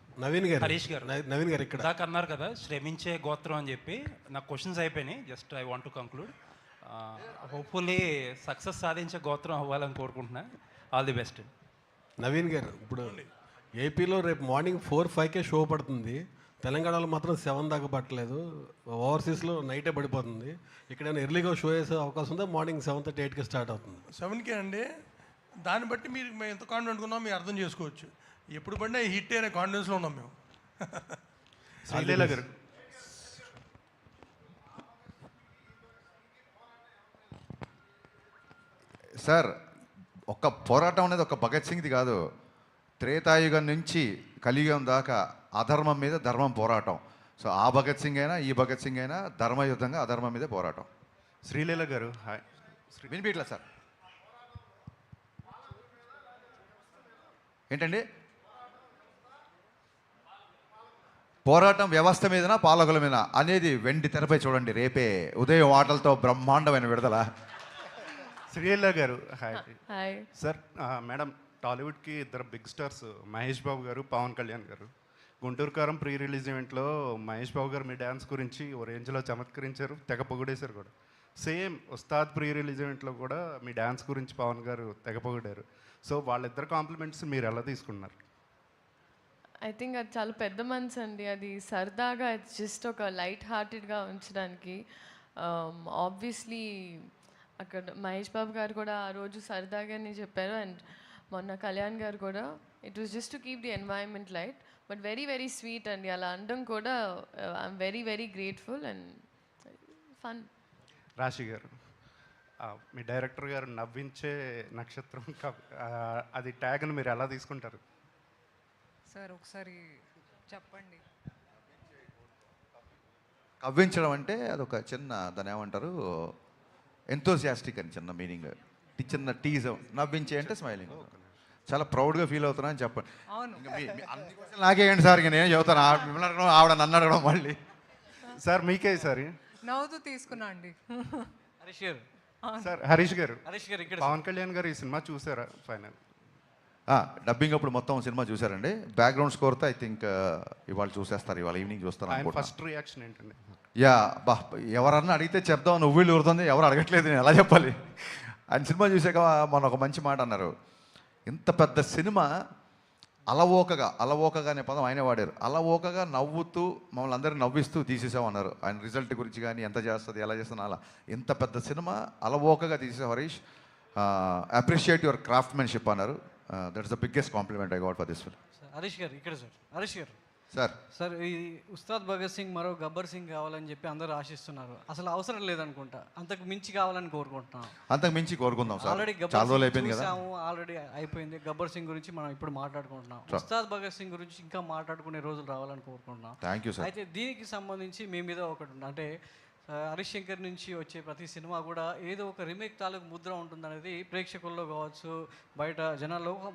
హరీష్ గారు ఇక్కడ దాకా అన్నారు కదా శ్రమించే గోత్రం అని చెప్పి, నా క్వశ్చన్స్ అయిపోయినాయి. Just I want to conclude. Hopefully success సాధించే గోత్రం అవ్వాలని కోరుకుంటున్నా. All the best. నవీన్ గారు, ఇప్పుడు ఏపీలో రేపు మార్నింగ్ 4-5కే షో పడుతుంది, తెలంగాణలో మాత్రం 7 దాకా పట్టలేదు, ఓవర్సీస్లో నైటే పడిపోతుంది. ఇక్కడైనా ఎర్లీగా షో వేసే అవకాశం ఉందా? మార్నింగ్ 7:30-8కి స్టార్ట్ అవుతుంది. 7కే అండి. దాన్ని బట్టి మేము ఎంత కాన్ఫిడెంట్ ఉన్నామో మీరు అర్థం చేసుకోవచ్చు. ఎప్పుడు పడినా హిట్ అనే కాన్ఫిడెన్స్లో ఉన్నాం మేము. శ్రీలీల గారు, సార్ ఒక్క పోరాటం అనేది ఒక భగత్ సింగ్ది కాదు. త్రేతాయుగం నుంచి కలియుగం దాకా అధర్మం మీద ధర్మం పోరాటం. సో ఆ భగత్ సింగ్ అయినా ఈ భగత్ సింగ్ అయినా ధర్మయుద్ధంగా అధర్మం మీదే పోరాటం. శ్రీలీల గారు, హాయ్. వినిపించట్లా సార్? ఏంటండి పోరాటం? వ్యవస్థ మీదనా పాలకుల మీద అనేది వెండి తెరపై చూడండి రేపే ఉదయం ఆటలతో బ్రహ్మాండమైన విడుదల. Sreeleela garu, hi. Hi sir, madam, టాలీవుడ్కి 2 బిగ్ స్టార్స్ మహేష్ బాబు గారు, పవన్ కళ్యాణ్ గారు. గుంటూరు కారం ప్రీ రిలీజ్ ఈవెంట్లో మహేష్ బాబు గారు మీ డ్యాన్స్ గురించి ఓ రేంజ్లో చమత్కరించారు, తెగ పొగిడేశారు కూడా. సేమ్ ఉస్తాద్ ప్రీ రిలీజ్ ఈవెంట్లో కూడా మీ డ్యాన్స్ గురించి పవన్ గారు తెగ పొగిడారు. సో వాళ్ళిద్దరు కాంప్లిమెంట్స్ మీరు ఎలా తీసుకున్నారు? ఐ థింక్ అది చాలా పెద్ద మనసు అండి. అది సరదాగా జస్ట్ ఒక లైట్ హార్టెడ్గా ఉంచడానికి. ఆబ్వియస్లీ అక్కడ మహేష్ బాబు గారు కూడా ఆ రోజు సరదాగానే చెప్పారు, అండ్ మొన్న కళ్యాణ్ గారు కూడా. It was just to keep the environment light, but very very sweet అండి. అలా అనడం కూడా I'm very very grateful and fun. రాశి గారు, మీ డైరెక్టర్ గారు నవ్వించే నక్షత్రం అది ట్యాగ్ని మీరు ఎలా తీసుకుంటారు? సార్ ఒకసారి చెప్పండి. కవ్వించడం అంటే అదొక చిన్న, దాని ఏమంటారు, ఎంతోసియాస్టిక్ అని చిన్న మీనింగ్, చిన్న టీజం. నవ్వించే అంటే స్మైలింగ్. చాలా ప్రౌడ్గా ఫీల్ అవుతున్నా అని చెప్పండి. అన్ని క్వశ్చన్లు నాకేయండి సార్, ఇక నేను చెబుతాను. మిమ్మల్ని అడగడం, ఆవిడ నన్ను అడగడం మళ్ళీ. సార్ మీకే సార్. నవ్వుతూ తీసుకున్నా అండి. సార్ హరీష్ గారు, హరీష్ గారు ఇక్కడ పవన్ కళ్యాణ్ గారు ఈ సినిమా చూసారా ఫైనల్? డబ్బింగ్ అప్పుడు మొత్తం సినిమా చూసారండి. బ్యాక్గ్రౌండ్ స్కోర్తో ఐ థింక్ ఇవాళ చూసేస్తారు, ఇవాళ ఈవినింగ్ చూస్తారు అనుకుంటా. ఫస్ట్ రియాక్షన్ ఏంటండి? యా బా, ఎవరన్నా అడిగితే చెప్దాం, నువ్వు వీళ్ళు ఊరుతుంది, ఎవరు అడగట్లేదు, నేను ఎలా చెప్పాలి. ఆయన సినిమా చూసాక మొన్న ఒక మంచి మాట అన్నారు, ఇంత పెద్ద సినిమా అలవోకగా అనే పదం ఆయనే వాడారు, అలవోకగా నవ్వుతూ మమ్మల్ని అందరినీ నవ్విస్తూ తీసేసామన్నారు. ఆయన రిజల్ట్ గురించి కానీ ఎంత చేస్తుంది ఎలా చేస్తుంది అలా, ఇంత పెద్ద సినిమా అలవోకగా తీసేసాం హరీష్, అప్రిషియేట్ యువర్ క్రాఫ్ట్మెన్షిప్ అన్నారు. That's the biggest compliment I got for this film. Harish గారు ఇక్కడ sir, Harish garu sir, sir ఈ ఉస్తాద్ భగత్ సింగ్ మరో గబ్బర్ సింగ్ కావాలని చెప్పి అందరూ ఆశిస్తున్నారు. అసలు అవసరం లేదనుకుంటా, అంతకు మించి కావాలని కోరుకుంటున్నాం. అంతకు మించి కోరుకుందాం సార్, ఆల్రెడీ చాలా రోజులు అయిపోయింది కదా. ఆల్రెడీ అయిపోయింది. గబ్బర్ సింగ్ గురించి మనం ఇప్పుడు మాట్లాడుకుంటున్నాం. ఉస్తాద్ భగత్ సింగ్ గురించి ఇంకా మాట్లాడుకునే రోజులు రావాలని కోరుకుంటున్నాం. Thank you sir. అయితే దీనికి సంబంధించి మీ మీద ఒకటి ఉంది, అంటే హరీష్ శంకర్ నుంచి వచ్చే ప్రతి సినిమా కూడా ఏదో ఒక రీమేక్ తాలూకు ముద్ర ఉంటుందనేది ప్రేక్షకుల్లో కావచ్చు, బయట జనాల్లో ఒక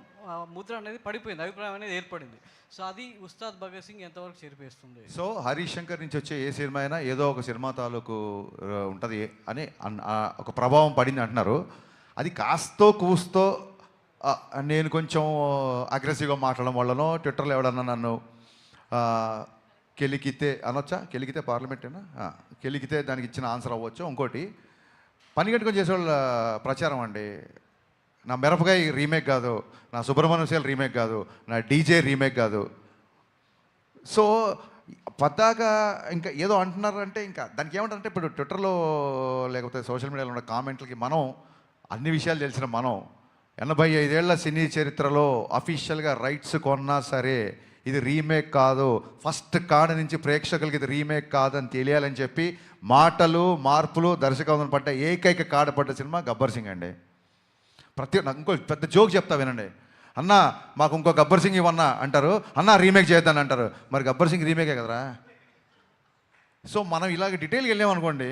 ముద్ర అనేది పడిపోయింది, అభిప్రాయం అనేది ఏర్పడింది. సో అది ఉస్తాద్ భగత్ సింగ్ ఎంతవరకు చేరిపేస్తుంది? సో హరీష్ శంకర్ నుంచి వచ్చే ఏ సినిమా అయినా ఏదో ఒక సినిమా తాలూకు ఉంటుంది అని ఒక ప్రభావం పడింది అంటున్నారు. అది కాస్తో కూస్తో నేను కొంచెం అగ్రెసివ్గా మాట్లాడడం వల్లనో, ట్విట్టర్లో ఎవడన్నా నన్ను కెలికితే అనొచ్చా, కెలికితే పార్లమెంటేనా, కెలికితే దానికి ఇచ్చిన ఆన్సర్ అవ్వచ్చు. ఇంకోటి పని కట్టుకొని చేసేవాళ్ళ ప్రచారం అండి, నా మిరపకాయ రీమేక్ కాదు, నా సుబ్రహ్మణ్యం శైలి రీమేక్ కాదు, నా డీజే రీమేక్ కాదు. సో పద్దాకా ఇంకా ఏదో అంటున్నారంటే ఇంకా దానికి ఏమంటారంటే, ఇప్పుడు ట్విట్టర్లో లేకపోతే సోషల్ మీడియాలో ఉన్న కామెంట్లకి మనం అన్ని విషయాలు తెలిసిన మనం 85 ఏళ్ల సినీ చరిత్రలో అఫీషియల్గా రైట్స్ కొన్నా సరే ఇది రీమేక్ కాదు, ఫస్ట్ కాడ నుంచి ప్రేక్షకులకి ఇది రీమేక్ కాదని తెలియాలని చెప్పి మాటలు మార్పులు దర్శకత్వం పడ్డ ఏకైక కాడపడ్డ సినిమా గబ్బర్ సింగ్ అండి. నాకు ఇంకో పెద్ద జోక్ చెప్తా వినండి. అన్న మాకు ఇంకో గబ్బర్ సింగ్ ఇవన్నా అంటారు, అన్న రీమేక్ చేద్దాని అంటారు. మరి గబ్బర్ సింగ్ రీమేకే కదరా. సో మనం ఇలాగ డీటెయిల్గా వెళ్ళామనుకోండి,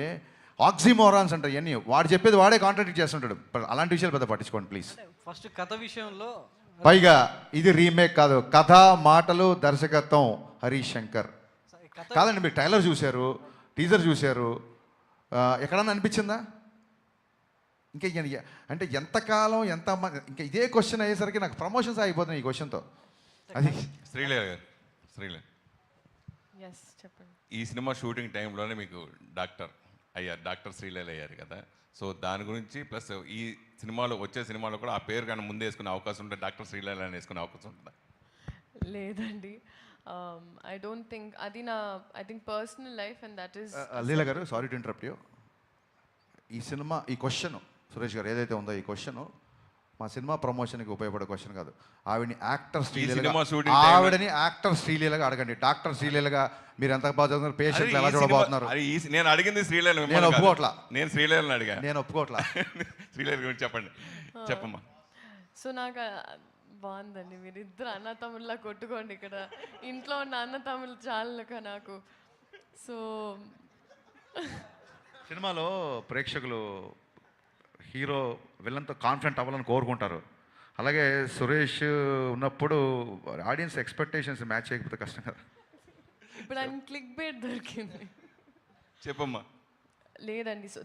ఆక్సిమోరాన్స్ అంటారు ఇవన్నీ, వాడు చెప్పేది వాడే కాంట్రాడిక్ట్ చేస్తుంటాడు. అలాంటి విషయాలు పెద్ద పట్టించుకోండి ప్లీజ్. ఫస్ట్ కథ విషయంలో పైగా ఇది రీమేక్ కాదు, కథ మాటలు దర్శకత్వం హరీష్ శంకర్. కాదండి, మీరు ట్రైలర్ చూశారు, టీజర్ చూశారు, ఎక్కడన్నా అనిపించిందా? ఇంకా అంటే ఎంతకాలం ఇంకా ఇదే క్వశ్చన్ అయ్యేసరికి నాకు ప్రమోషన్స్ అయిపోతున్నాయి ఈ క్వశ్చన్తో. అది శ్రీలేఖ గారు, శ్రీలేఖ చెప్పండి. ఈ సినిమా షూటింగ్ టైంలోనే మీకు డాక్టర్ శ్రీలేఖ అయ్యారు కదా, సో దాని గురించి ప్లస్ ఈ సినిమాలో వచ్చే సినిమాలో కూడా ఆ పేరు కానీ ముందే వేసుకునే అవకాశం ఉంటుంది, డాక్టర్ శ్రీలేఖ అని వేసుకునే అవకాశం ఉంటుందా? లేదండి, ఐ డోంట్ థింక్ అది నా personal life and that is. Leela garu, sorry to interrupt you. ఈ సినిమా ఈ క్వశ్చన్ సురేష్ గారు ఏదైతే ఉందో ఈ క్వశ్చన్ మా సినిమా ప్రమోషన్కి ఉపయోగపడే క్వశ్చన్ కాదు. ఆవిడని యాక్టర్ శ్రీలీలగా అడగండి. డాక్టర్ శ్రీలీలగా మీరు ఎంత బాగా చదువుతున్నారు, పేషెంట్లు ఎలా చూడబోతున్నారు. నేను అడిగింది శ్రీలీల, నేను ఒప్పుకోవట్లా. నేను శ్రీలీలని అడిగా, నేను ఒప్పుకోవట్లా. శ్రీలీల గురించి చెప్పండి, చెప్పమ్మా. సో నాకు బాగుందండి, మీరు ఇద్దరు అన్న తమ్ముళ్ళ కొట్టుకోండి, ఇక్కడ ఇంట్లో ఉన్న అన్న తమ్ముళ్ళు చాలుక నాకు. సో సినిమాలో ప్రేక్షకులు హీరో విలన్తో కాన్ఫిడెంట్ అవ్వాలని కోరుకుంటారు. అలాగే సురేష్ ఉన్నప్పుడు ఆడియన్స్ ఎక్స్పెక్టేషన్స్ మ్యాచ్ చేయకపోతే కష్టం కదా. ఇప్పుడు ఆయన క్లిక్ బేట్ దొరికింది, చెప్పమ్మా. లేదండి, so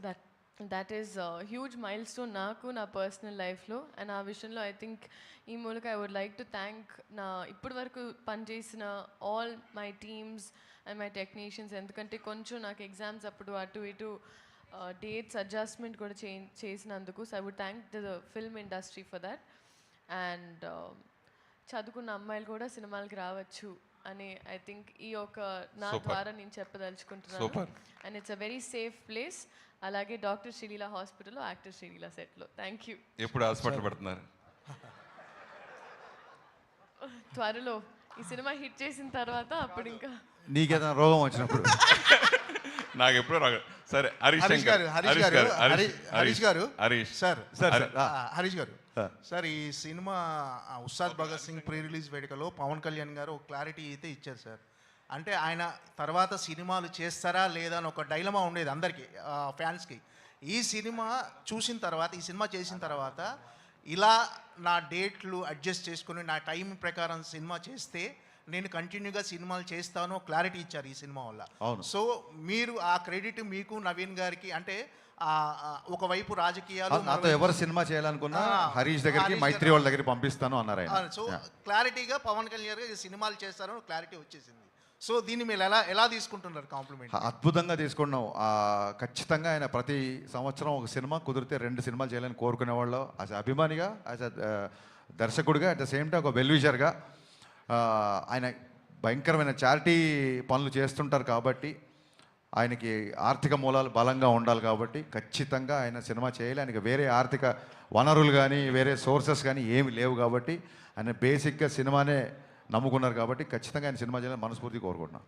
that is huge mile stone నాకు నా పర్సనల్ లైఫ్లో. అండ్ ఆ విషయంలో ఐ థింక్ ఈ మూలక I would like to thank నా ఇప్పటి వరకు పనిచేసిన all my teams and my technicians. ఎందుకంటే కొంచెం నాకు ఎగ్జామ్స్ అప్పుడు అటు ఇటు డేట్స్ అడ్జస్ట్మెంట్ కూడా చేసినందుకు. So I would thank the film industry for that. And చదువుకున్న అమ్మాయిలు కూడా సినిమాలకి రావచ్చు అని ఐ థింక్ ఈ ఒక నా ద్వారా నేను చెప్పదలుచుకుంటున్నాను. And it's a very safe place. అలాగే డాక్టర్ శ్రీలీల హాస్పిటల్లో యాక్టర్ శ్రీలీల సెట్లో. Thank you. ఎప్పుడు హాస్పిటల్ పడుతున్నారు? త్వరలో ఈ సినిమా హిట్ చేసిన తర్వాత అప్పుడు ఇంకా నీకేదైనా రోగం వచ్చినప్పుడు నాకు ఎప్పుడో రాగా. సరే హరీష్ గారు సార్, ఈ సినిమా ఉస్తాద్ భగత్ సింగ్ ప్రీ రిలీజ్ వేడుకలో పవన్ కళ్యాణ్ గారు ఒక క్లారిటీ అయితే ఇచ్చారు సార్. అంటే ఆయన తర్వాత సినిమాలు చేస్తారా లేదా అని ఒక డైలమా ఉండేది అందరికీ, ఫ్యాన్స్కి. ఈ సినిమా చూసిన తర్వాత, ఈ సినిమా చేసిన తర్వాత ఇలా నా డేట్లు అడ్జస్ట్ చేసుకుని నా టైం ప్రకారం సినిమా చేస్తే నేను కంటిన్యూగా సినిమాలు చేస్తాను క్లారిటీ ఇచ్చారు ఈ సినిమా వల్ల. సో మీరు ఆ క్రెడిట్ మీకు నవీన్ గారికి, అంటే ఒకవైపు రాజకీయాలు నాతో ఎవరు సినిమా చేయాలనుకున్నా హరీష్ దగ్గరికి మైత్రి వాళ్ళ దగ్గరికి పంపిస్తాను అన్నారు ఆయన. సో క్లారిటీగా పవన్ కళ్యాణ్ గారు ఈ సినిమాలు చేస్తారని క్లారిటీ వచ్చేసింది. సో దీన్ని మీరు ఎలా తీసుకుంటున్నారు కాంప్లిమెంట్? అద్భుతంగా తీసుకున్నాం. ఖచ్చితంగా ఆయన ప్రతి సంవత్సరం ఒక సినిమా కుదిరితే 2 సినిమాలు చేయాలని కోరుకునేవాళ్ళు. యాజ్ అభిమానిగా, యాజ్ దర్శకుడిగా, అట్ ద సేమ్ టైం ఒక వెల్విషర్గా ఆయన భయంకరమైన చారిటీ పనులు చేస్తుంటారు కాబట్టి ఆయనకి ఆర్థిక మూలాలు బలంగా ఉండాలి కాబట్టి ఖచ్చితంగా ఆయన సినిమా చేయాలి. ఆయనకి వేరే ఆర్థిక వనరులు కానీ వేరే సోర్సెస్ కానీ ఏమి లేవు కాబట్టి ఆయన బేసిక్గా సినిమానే నమ్ముకున్నారు కాబట్టి ఖచ్చితంగా ఆయన సినిమా చేయాలని మనస్ఫూర్తి కోరుకుంటున్నాం.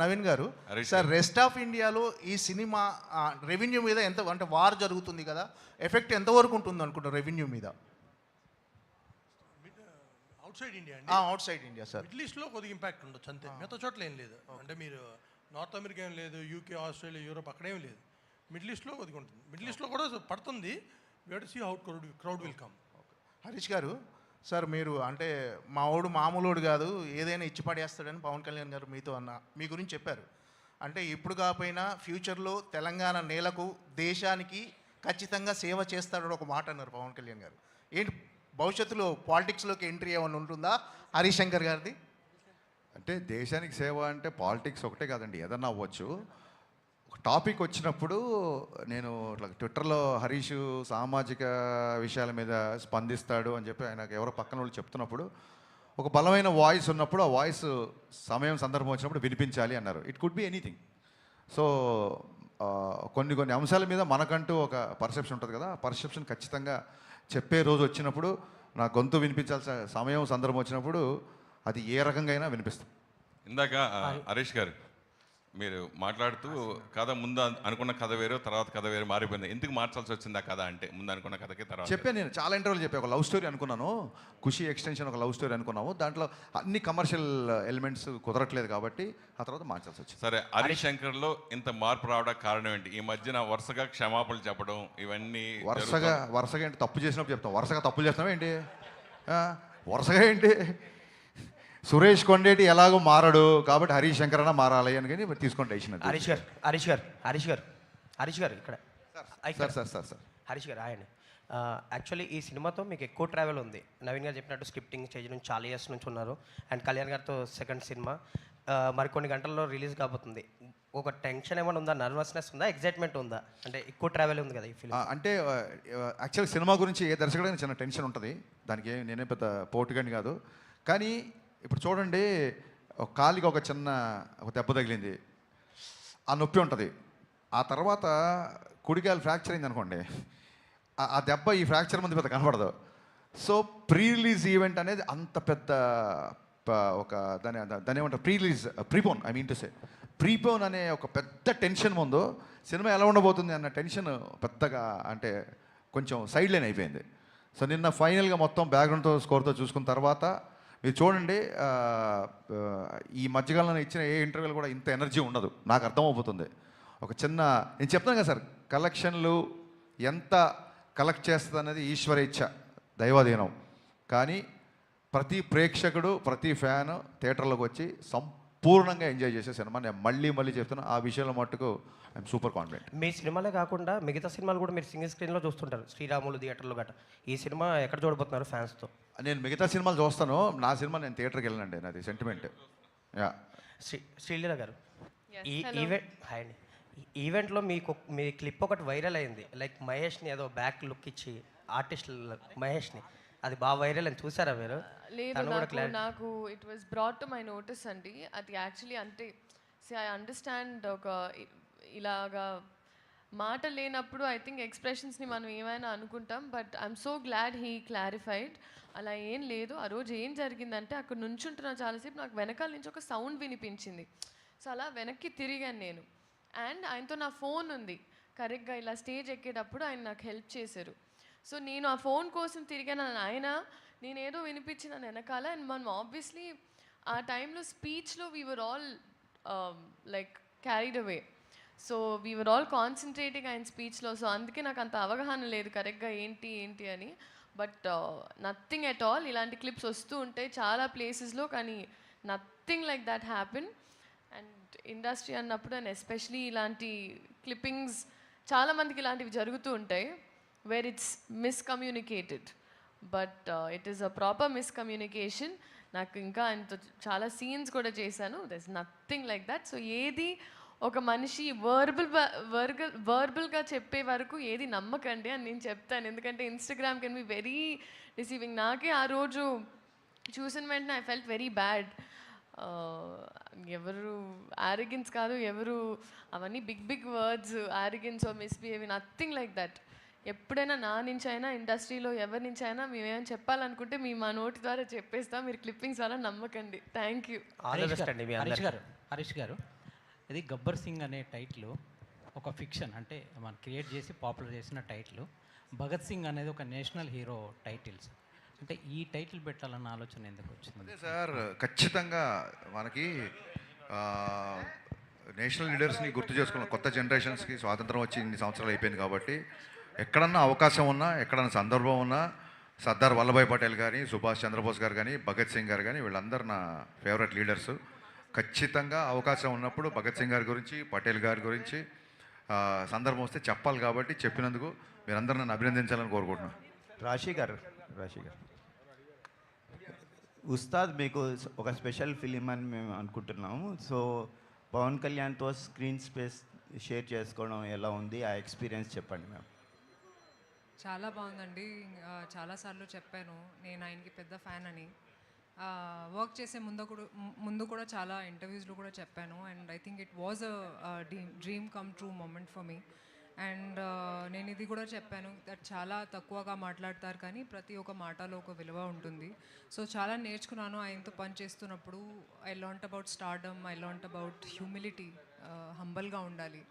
నవీన్ గారు సార్ రెస్ట్ ఆఫ్ ఇండియాలో ఈ సినిమా రెవెన్యూ మీద ఎంత అంటే వార్ జరుగుతుంది కదా, ఎఫెక్ట్ ఎంతవరకు ఉంటుంది అనుకుంటారు రెవెన్యూ మీద? Outside India outside India sir. Middle ఈస్ట్లో కొద్దిగా ఇంపాక్ట్ ఉండొచ్చు అంతే, మిగతా చోట్ల ఏం లేదు. అంటే మీరు నార్త్ అమెరికా ఏం లేదు, యూకే, ఆస్ట్రేలియా, యూరోప్ అక్కడేం లేదు. మిడిల్ ఈస్ట్లో కొద్దిగా ఉంటుంది. మిడిల్ ఈస్ట్లో కూడా పడుతుంది. We have to see how crowd will come. Harish garu sir, మీరు అంటే మావాడు మామూలుడు కాదు, ఏదైనా ఇచ్చి పడేస్తాడని పవన్ కళ్యాణ్ గారు మీతో మీ గురించి చెప్పారు. అంటే ఇప్పుడు కాకపోయినా ఫ్యూచర్లో తెలంగాణ నేలకు దేశానికి ఖచ్చితంగా సేవ చేస్తాడని ఒక మాట అన్నారు పవన్ కళ్యాణ్ గారు. ఏంటి భవిష్యత్తులో పాలిటిక్స్లోకి ఎంట్రీ ఏమైనా ఉంటుందా హరీష్ శంకర్ గారిది? అంటే దేశానికి సేవ అంటే పాలిటిక్స్ ఒకటే కాదండి, ఏదన్నా అవ్వచ్చు. ఒక టాపిక్ వచ్చినప్పుడు నేను ఇట్లా ట్విట్టర్లో హరీష్ సామాజిక విషయాల మీద స్పందిస్తాడు అని చెప్పి ఆయనకు ఎవరో పక్కన వాళ్ళు చెప్తున్నప్పుడు ఒక బలమైన వాయిస్ ఉన్నప్పుడు ఆ వాయిస్ సమయం సందర్భం వచ్చినప్పుడు వినిపించాలి అన్నారు. It could be anything. So కొన్ని అంశాల మీద మనకంటూ ఒక పర్సెప్షన్ ఉంటుంది కదా, ఆ పర్సెప్షన్ ఖచ్చితంగా చెప్పే రోజు వచ్చినప్పుడు నా గొంతు వినిపించాల్సిన సమయం సందర్భం వచ్చినప్పుడు అది ఏ రకంగా అయినా వినిపిస్తుంది. ఇందాక హరీష్ గారు మీరు మాట్లాడుతూ కథ ముందు అనుకున్న కథ వేరు, తర్వాత కథ వేరు మారిపోయింది. ఎందుకు మార్చాల్సి వచ్చింది ఆ కథ అంటే? ముందు అనుకున్న కథకి తర్వాత చెప్పాను, నేను చాలా ఇంటర్వ్యూలు చెప్పాను. ఒక లవ్ స్టోరీ అనుకున్నాను, ఖుషి ఎక్స్టెన్షన్ ఒక లవ్ స్టోరీ అనుకున్నాము. దాంట్లో అన్ని కమర్షియల్ ఎలిమెంట్స్ కుదరట్లేదు కాబట్టి ఆ తర్వాత మార్చాల్సి వచ్చింది. సరే, హరీష్ శంకర్లో ఇంత మార్పు రావడానికి కారణం ఏంటి? ఈ మధ్యన వరుసగా క్షమాపణలు చెప్పడం ఇవన్నీ వరుసగా ఏంటి? తప్పు చేసినప్పుడు చెప్తాం. వరుసగా తప్పులు చేస్తున్నాం ఏంటి? వరుసగా ఏంటి? సురేష్ కొండేటి ఎలాగో మారడు కాబట్టి హరీష్ శంకర్ అన్న మారాలి అని కానీ తీసుకుంటే హరీష్ గారు ఇక్కడ సార్ హరీష్ గారు ఆయన యాక్చువల్లీ ఈ సినిమాతో మీకు ఎక్కువ ట్రావెల్ ఉంది. నవీన్ గారు చెప్పినట్టు స్క్రిప్టింగ్ స్టేజ్ నుంచి చాలా ఇయర్స్ నుంచి ఉన్నారు. అండ్ కళ్యాణ్ గారితో సెకండ్ సినిమా మరికొన్ని గంటల్లో రిలీజ్ కాబోతుంది. ఒక టెన్షన్ ఏమైనా ఉందా, నర్వస్నెస్ ఉందా, ఎగ్జైట్మెంట్ ఉందా? అంటే ఎక్కువ ట్రావెల్ ఉంది కదా ఈ ఫిల్మ్. అంటే యాక్చువల్ సినిమా గురించి ఏ దర్శకుడైనా చిన్న టెన్షన్ ఉంటుంది. దానికి నేనే పెద్ద పోటుగాని కాదు. కానీ ఇప్పుడు చూడండి, ఒక కాలికి ఒక చిన్న దెబ్బ తగిలింది, ఆ నొప్పి ఉంటుంది. ఆ తర్వాత కుడికాయలు ఫ్రాక్చర్ అయింది అనుకోండి, ఆ దెబ్బ ఈ ఫ్రాక్చర్ ముందు పెద్ద కనపడదు. సో ప్రీ రిలీజ్ ఈవెంట్ అనేది అంత పెద్ద ఒక దాని ఏమంటారు prepone I mean to say prepone అనే ఒక పెద్ద టెన్షన్ ముందు సినిమా ఎలా ఉండబోతుంది అన్న టెన్షన్ పెద్దగా అంటే కొంచెం సైడ్ లైన్ అయిపోయింది. సో నిన్న ఫైనల్గా మొత్తం బ్యాక్గ్రౌండ్తో స్కోర్తో చూసుకున్న తర్వాత మీరు చూడండి, ఈ మధ్యకాలంలో ఇచ్చిన ఏ ఇంటర్వ్యూలు కూడా ఇంత ఎనర్జీ ఉండదు. నాకు అర్థమైపోతుంది. ఒక చిన్న నేను చెప్తాను కదా సార్, కలెక్షన్లు ఎంత కలెక్ట్ చేస్తుంది అనేది ఈశ్వర ఇచ్ఛ, దైవాధీనం. కానీ ప్రతి ప్రేక్షకుడు ప్రతి ఫ్యాన్ థియేటర్లోకి వచ్చి సంపూర్ణంగా ఎంజాయ్ చేసే సినిమా. నేను మళ్ళీ చెప్తున్నా, ఆ విషయంలో మట్టుకు ఐఎమ్ సూపర్ కాన్ఫిడెంట్. మీ సినిమాలే కాకుండా మిగతా సినిమాలు కూడా మీరు సింగిల్ స్క్రీన్లో చూస్తుంటారు, శ్రీరాములు థియేటర్లో గట్రా. ఈ సినిమా ఎక్కడ చూడబోతున్నారు ఫ్యాన్స్తో? నేను మిగతా సినిమాలు చూస్తాను, నా సినిమా నేను థియేటర్కి వెళ్ళనండి, నాది సెంటిమెంట్. శ్రీలీల గారు, ఈ ఈవెంట్లో మీ క్లిప్ ఒకటి వైరల్ అయింది. లైక్ మహేష్ని ఏదో బ్యాక్ లుక్ ఇచ్చి ఆర్టిస్ట్ మహేష్ని, అది బాగా వైరల్ అని చూసారా మీరు? లేదు, నాకు it was brought to my notice అండి. అది యాక్చువల్లీ అంటే ఐ అండర్స్టాండ్, ఒక ఇలాగా మాట లేనప్పుడు ఐ థింక్ ఎక్స్ప్రెషన్స్ని మనం ఏమైనా అనుకుంటాం. But I'm so glad he clarified. అలా ఏం లేదు. ఆ రోజు ఏం జరిగిందంటే, అక్కడ నుంచుంటున్నా చాలాసేపు, నాకు వెనకాల నుంచి ఒక సౌండ్ వినిపించింది. సో అలా వెనక్కి తిరిగాను నేను. అండ్ ఆయనతో నా ఫోన్ ఉంది. కరెక్ట్గా ఇలా స్టేజ్ ఎక్కేటప్పుడు ఆయన నాకు హెల్ప్ చేశారు. సో నేను ఆ ఫోన్ కోసం తిరిగాను. ఆయన నేనేదో వినిపించిన వెనకాల. అండ్ మనం ఆబ్వియస్లీ ఆ టైంలో స్పీచ్లో we were all like carried away. So we were all concentrating ఆయన స్పీచ్లో. సో అందుకే నాకు అంత అవగాహన లేదు కరెక్ట్గా ఏంటి అని. But nothing at all. ఇలాంటి క్లిప్స్ వస్తూ ఉంటాయి చాలా ప్లేసెస్లో, కానీ nothing like that happen. And industry అన్నప్పుడు, అండ్ ఎస్పెషలీ ఇలాంటి క్లిప్పింగ్స్ చాలామందికి ఇలాంటివి జరుగుతూ ఉంటాయి where it's miscommunicated, but it is a proper miscommunication. నాకు ఇంకా ఆయనతో చాలా సీన్స్ కూడా చేశాను, there is nothing like that. So ఏది ఒక మనిషి వర్బల్గా చెప్పే వరకు ఏది నమ్మకండి అని నేను చెప్తాను, ఎందుకంటే Instagram can be very receiving. నాకే ఆ రోజు చూసిన వెంటనే ఐ ఫెల్ట్ వెరీ బ్యాడ్. ఎవరు ఆరోగెన్స్ కాదు, ఎవరు అవన్నీ big big words, arrogance or misbehave, nothing like that. ఎప్పుడైనా నా నుంచి అయినా ఇండస్ట్రీలో ఎవరి నుంచి అయినా మేమేమైనా చెప్పాలనుకుంటే మేము మా నోటి ద్వారా చెప్పేస్తాం, మీరు క్లిప్పింగ్స్ ద్వారా నమ్మకండి. Thank you. హరీష్ గారు, ఇది గబ్బర్ సింగ్ అనే టైటిల్ ఒక ఫిక్షన్, అంటే మనం క్రియేట్ చేసి పాపులర్ చేసిన టైటిల్. భగత్ సింగ్ అనేది ఒక నేషనల్ హీరో టైటిల్స్, అంటే ఈ టైటిల్ పెట్టాలన్న ఆలోచన ఎందుకు వచ్చింది? సార్ ఖచ్చితంగా మనకి నేషనల్ లీడర్స్ని గుర్తు చేసుకున్న కొత్త జనరేషన్స్కి స్వాతంత్రం వచ్చి ఇన్ని సంవత్సరాలు అయిపోయింది కాబట్టి ఎక్కడన్నా అవకాశం ఉన్నా, ఎక్కడన్నా సందర్భం ఉన్నా సర్దార్ వల్లభాయ్ పటేల్ కానీ, సుభాష్ చంద్రబోస్ గారు కానీ, భగత్ సింగ్ గారు కానీ, వీళ్ళందరూ నా ఫేవరెట్ లీడర్స్. ఖచ్చితంగా అవకాశం ఉన్నప్పుడు భగత్ సింగ్ గారి గురించి, పటేల్ గారి గురించి సందర్భం వస్తే చెప్పాలి కాబట్టి చెప్పినందుకు మీరందరూ నన్ను అభినందించాలని కోరుకుంటున్నాను. రాశి గారు, ఉస్తాద్ మీకు ఒక స్పెషల్ ఫిలిం అని మేము అనుకుంటున్నాము. సో పవన్ కళ్యాణ్తో స్క్రీన్ స్పేస్ షేర్ చేసుకోవడం ఎలా ఉంది, ఆ ఎక్స్పీరియన్స్ చెప్పండి మ్యామ్. చాలా బాగుందండి. చాలాసార్లు చెప్పాను నేను ఆయనకి పెద్ద ఫ్యాన్ అని. వర్క్ చేసే ముందు కూడా చాలా ఇంటర్వ్యూస్లో కూడా చెప్పాను. And I think it was a dream come true moment for me. And నేను ఇది కూడా చెప్పాను దట్ చాలా తక్కువగా మాట్లాడతారు కానీ ప్రతి ఒక్క మాటలో ఒక విలువ ఉంటుంది. సో చాలా నేర్చుకున్నాను ఆయనతో పని చేస్తున్నప్పుడు. I learnt about stardom, I learnt about humility, హంబల్గా ఉండాలి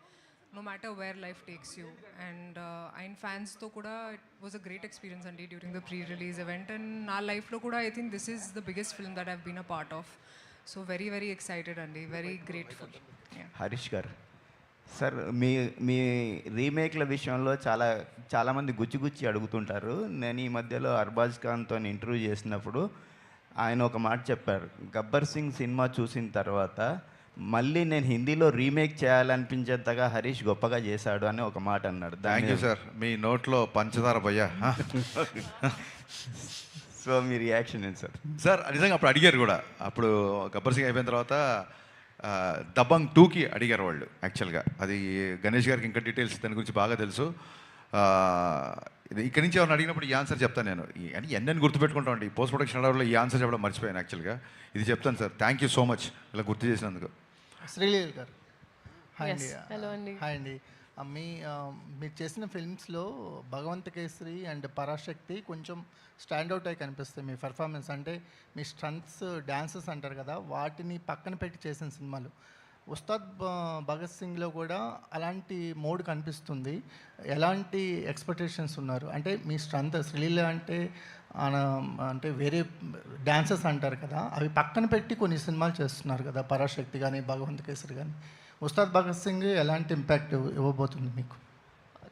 no matter where life takes you. And ఆయన ఫ్యాన్స్తో కూడా it was a great experience అండి during the pre release event. And నా లైఫ్లో కూడా I think this is the biggest film that have been a part of. So very very excited అండి, very grateful. Harish garu, sir మీ రీమేక్ల విషయంలో చాలామంది గుచ్చి అడుగుతుంటారు. నేను ఈ మధ్యలో అర్బాజ్ ఖాన్తో ఇంటర్వ్యూ చేసినప్పుడు ఆయన ఒక మాట చెప్పారు, గబ్బర్ సింగ్ సినిమా చూసిన తర్వాత మళ్ళీ నేను హిందీలో రీమేక్ చేయాలనిపించేంతగా హరీష్ గొప్పగా చేశాడు అని ఒక మాట అన్నాడు. థ్యాంక్ యూ సార్, మీ నోట్లో పంచదార భయ్యా. సో మీ రియాక్షన్ ఏంటి సార్? సార్ నిజంగా అప్పుడు అడిగారు కూడా, అప్పుడు గబ్బర్ సింగ్ అయిపోయిన తర్వాత దబంగ్ 2కి అడిగారు వాళ్ళు. యాక్చువల్గా అది గణేష్ గారికి ఇంకా డీటెయిల్స్ దాని గురించి బాగా తెలుసు. ఇక్కడి నుంచి ఎవరిని అడిగినప్పుడు ఈ ఆన్సర్ చెప్తాను నేను. అని ఎన్నెన్ని గుర్తుపెట్టుకుంటామండి, ఈ పోస్ట్ ప్రొడక్షన్ అడవులో ఈ ఆన్సర్ చెప్పడం మర్చిపోయాను. యాక్చువల్గా ఇది చెప్తాను sir. Thank you so much ఇలా గుర్తు చేసినందుకు. శ్రీలీల గారు, హాయ్ అండి. హలో అండి. హాయ్ అండి. మీరు చేసిన ఫిల్మ్స్లో భగవంత కేసరి అండ్ పరాశక్తి కొంచెం స్టాండ్అవుట్ అయి కనిపిస్తాయి మీ పెర్ఫార్మెన్స్. అంటే మీ స్టంట్స్, డ్యాన్సెస్ అంటారు కదా, వాటిని పక్కన పెట్టి చేసిన సినిమాలు. ఉస్తాద్ భగత్ సింగ్లో కూడా అలాంటి మోడ్ కనిపిస్తుంది. ఎలాంటి ఎక్స్పెక్టేషన్స్ ఉన్నారు? అంటే మీ స్ట్రెంత్ శ్రీలీల అంటే వేరే డాన్సెస్ అంటారు కదా, అవి పక్కన పెట్టి కొన్ని సినిమాలు చేస్తున్నారు కదా, పరాశక్తి కానీ, భగవంత కేసరి కానీ. ఉస్తాద్ భగత్ సింగ్ ఎలాంటి ఇంపాక్ట్ ఇవ్వబోతుంది మీకు?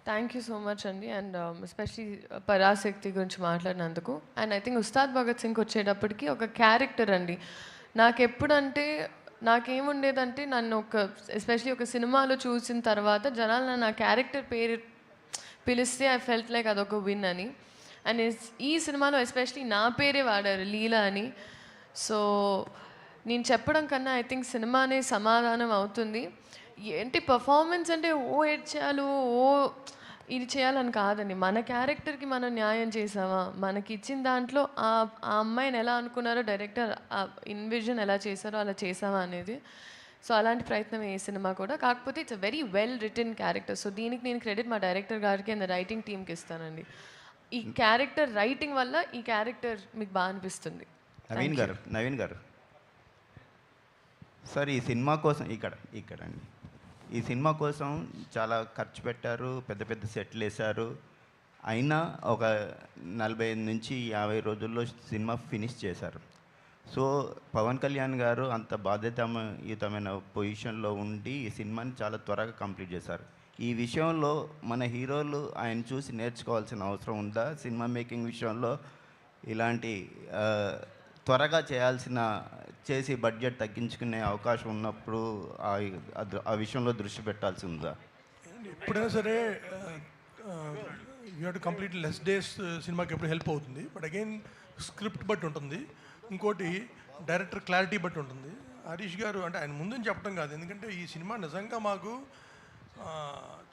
థ్యాంక్ యూ సో మచ్ అండి. అండ్ ఎస్పెషలీ పరాశక్తి గురించి మాట్లాడినందుకు. And I think Ustaad Bhagat Singh వచ్చేటప్పటికి ఒక క్యారెక్టర్ అండి. నాకేముండేదంటే నన్ను ఎస్పెషలీ ఒక సినిమాలో చూసిన తర్వాత జనాలు నన్ను ఆ క్యారెక్టర్ పేరు పిలిస్తే ఐ ఫెల్ట్ లైక్ అదొక విన్ అని. అండ్ ఈ సినిమాలో ఎస్పెషలీ నా పేరే వాడారు, లీలా అని. సో నేను చెప్పడం కన్నా ఐ థింక్ సినిమానే సమాధానం అవుతుంది. ఏంటి పర్ఫార్మెన్స్ అంటే ఏడ్చాలు, ఇది చేయాలని కాదండి. మన క్యారెక్టర్కి మనం న్యాయం చేసామా, మనకి ఇచ్చిన దాంట్లో ఆ అమ్మాయిని ఎలా అనుకున్నారో డైరెక్టర్ ఇన్విజన్ ఎలా చేశారో అలా చేసామా అనేది. సో అలాంటి ప్రయత్నం ఏ సినిమా కూడా. కాకపోతే it's a very well written character. So దీనికి నేను క్రెడిట్ మా డైరెక్టర్ గారికి అండ్ రైటింగ్ టీమ్కి ఇస్తానండి. ఈ క్యారెక్టర్ రైటింగ్ వల్ల ఈ క్యారెక్టర్ మీకు బాగా అనిపిస్తుంది. నవీన్ గారు సార్, ఈ సినిమా కోసం ఇక్కడ అండి, ఈ సినిమా కోసం చాలా ఖర్చు పెట్టారు, పెద్ద పెద్ద సెట్లు వేశారు. అయినా ఒక 45 నుంచి 50 రోజుల్లో సినిమా ఫినిష్ చేశారు. సో పవన్ కళ్యాణ్ గారు అంత బాధ్యతాయుతమైన పొజిషన్లో ఉండి ఈ సినిమాని చాలా త్వరగా కంప్లీట్ చేశారు. ఈ విషయంలో మన హీరోలు ఆయన చూసి నేర్చుకోవాల్సిన అవసరం ఉందా? సినిమా మేకింగ్ విషయంలో ఇలాంటి త్వరగా చేసి బడ్జెట్ తగ్గించుకునే అవకాశం ఉన్నప్పుడు ఆ విషయంలో దృష్టి పెట్టాల్సి ఉందా? ఎప్పుడైనా సరే you have to complete less days సినిమాకి ఎప్పుడు హెల్ప్ అవుతుంది. బట్ అగైన్ స్క్రిప్ట్ బట్టి ఉంటుంది, ఇంకోటి డైరెక్టర్ క్లారిటీ బట్టి ఉంటుంది. హరీష్ గారు అంటే ఆయన ముందని చెప్పడం కాదు, ఎందుకంటే ఈ సినిమా నిజంగా మాకు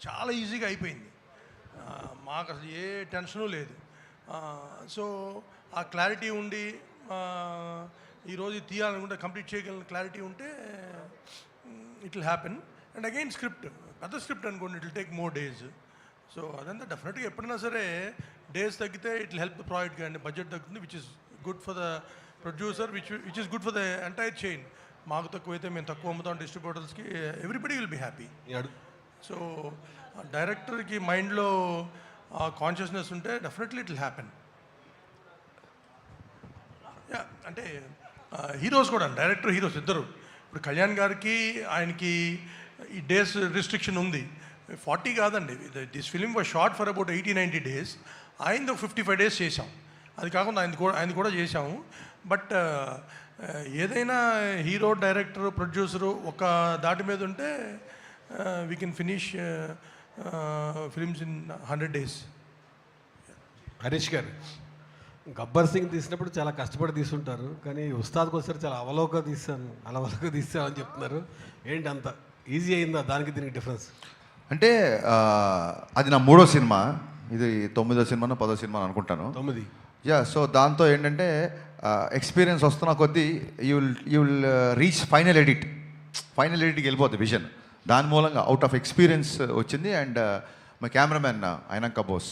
చాలా ఈజీగా అయిపోయింది. మాకు అసలు ఏ టెన్షను లేదు. సో ఆ క్లారిటీ ఉండి ఈరోజు తీయాలనుకుంటే కంప్లీట్ చేయగలిగిన క్లారిటీ ఉంటే it will happen. And again script పెద్ద స్క్రిప్ట్ అనుకోండి, it will take more days. So అదంతా డెఫినెట్గా ఎప్పుడైనా సరే డేస్ తగ్గితే it will help the project కానీ బడ్జెట్ తగ్గుతుంది, which is good for the producer, which is good for the entire chain. మాకు తక్కువైతే మేము తక్కువ అమ్ముతాం డిస్ట్రిబ్యూటర్స్కి, everybody will be happy. So డైరెక్టర్కి మైండ్లో కాన్షియస్నెస్ ఉంటే definitely it will happen. Yeah అంటే హీరోస్ కూడా డైరెక్టర్ హీరోస్ ఇద్దరు. ఇప్పుడు కళ్యాణ్ గారికి ఆయనకి ఈ డేస్ రిస్ట్రిక్షన్ ఉంది, 40 కాదండి. This film was short for about 80-90 days. ఆయనది 55 days చేసాం. అది కాకుండా ఆయన కూడా చేసాము. బట్ ఏదైనా హీరో డైరెక్టర్ ప్రొడ్యూసరు ఒక దాటి మీద ఉంటే we can finish films in 100 days. Harish గారు, గబ్బర్ సింగ్ తీసినప్పుడు చాలా కష్టపడి తీసుంటారు, కానీ ఉస్తాద్కి వచ్చారు చాలా అవలోక తీసాను అని చెప్తున్నారు. ఏంటి అంత ఈజీ అయిందా దానికి దీనికి డిఫరెన్స్? అంటే అది నా 3వ సినిమా, ఇది 9వ సినిమా 10వ సినిమా అనుకుంటాను. 9. యా, సో దాంతో ఏంటంటే ఎక్స్పీరియన్స్ వస్తున్న కొద్దీ యూ విల్ రీచ్ ఫైనల్ ఎడిట్కి వెళ్ళిపోతుంది విజన్. దాని మూలంగా అవుట్ ఆఫ్ ఎక్స్పీరియన్స్ వచ్చింది. అండ్ మా కెమెరామెన్ అయినాక బోస్,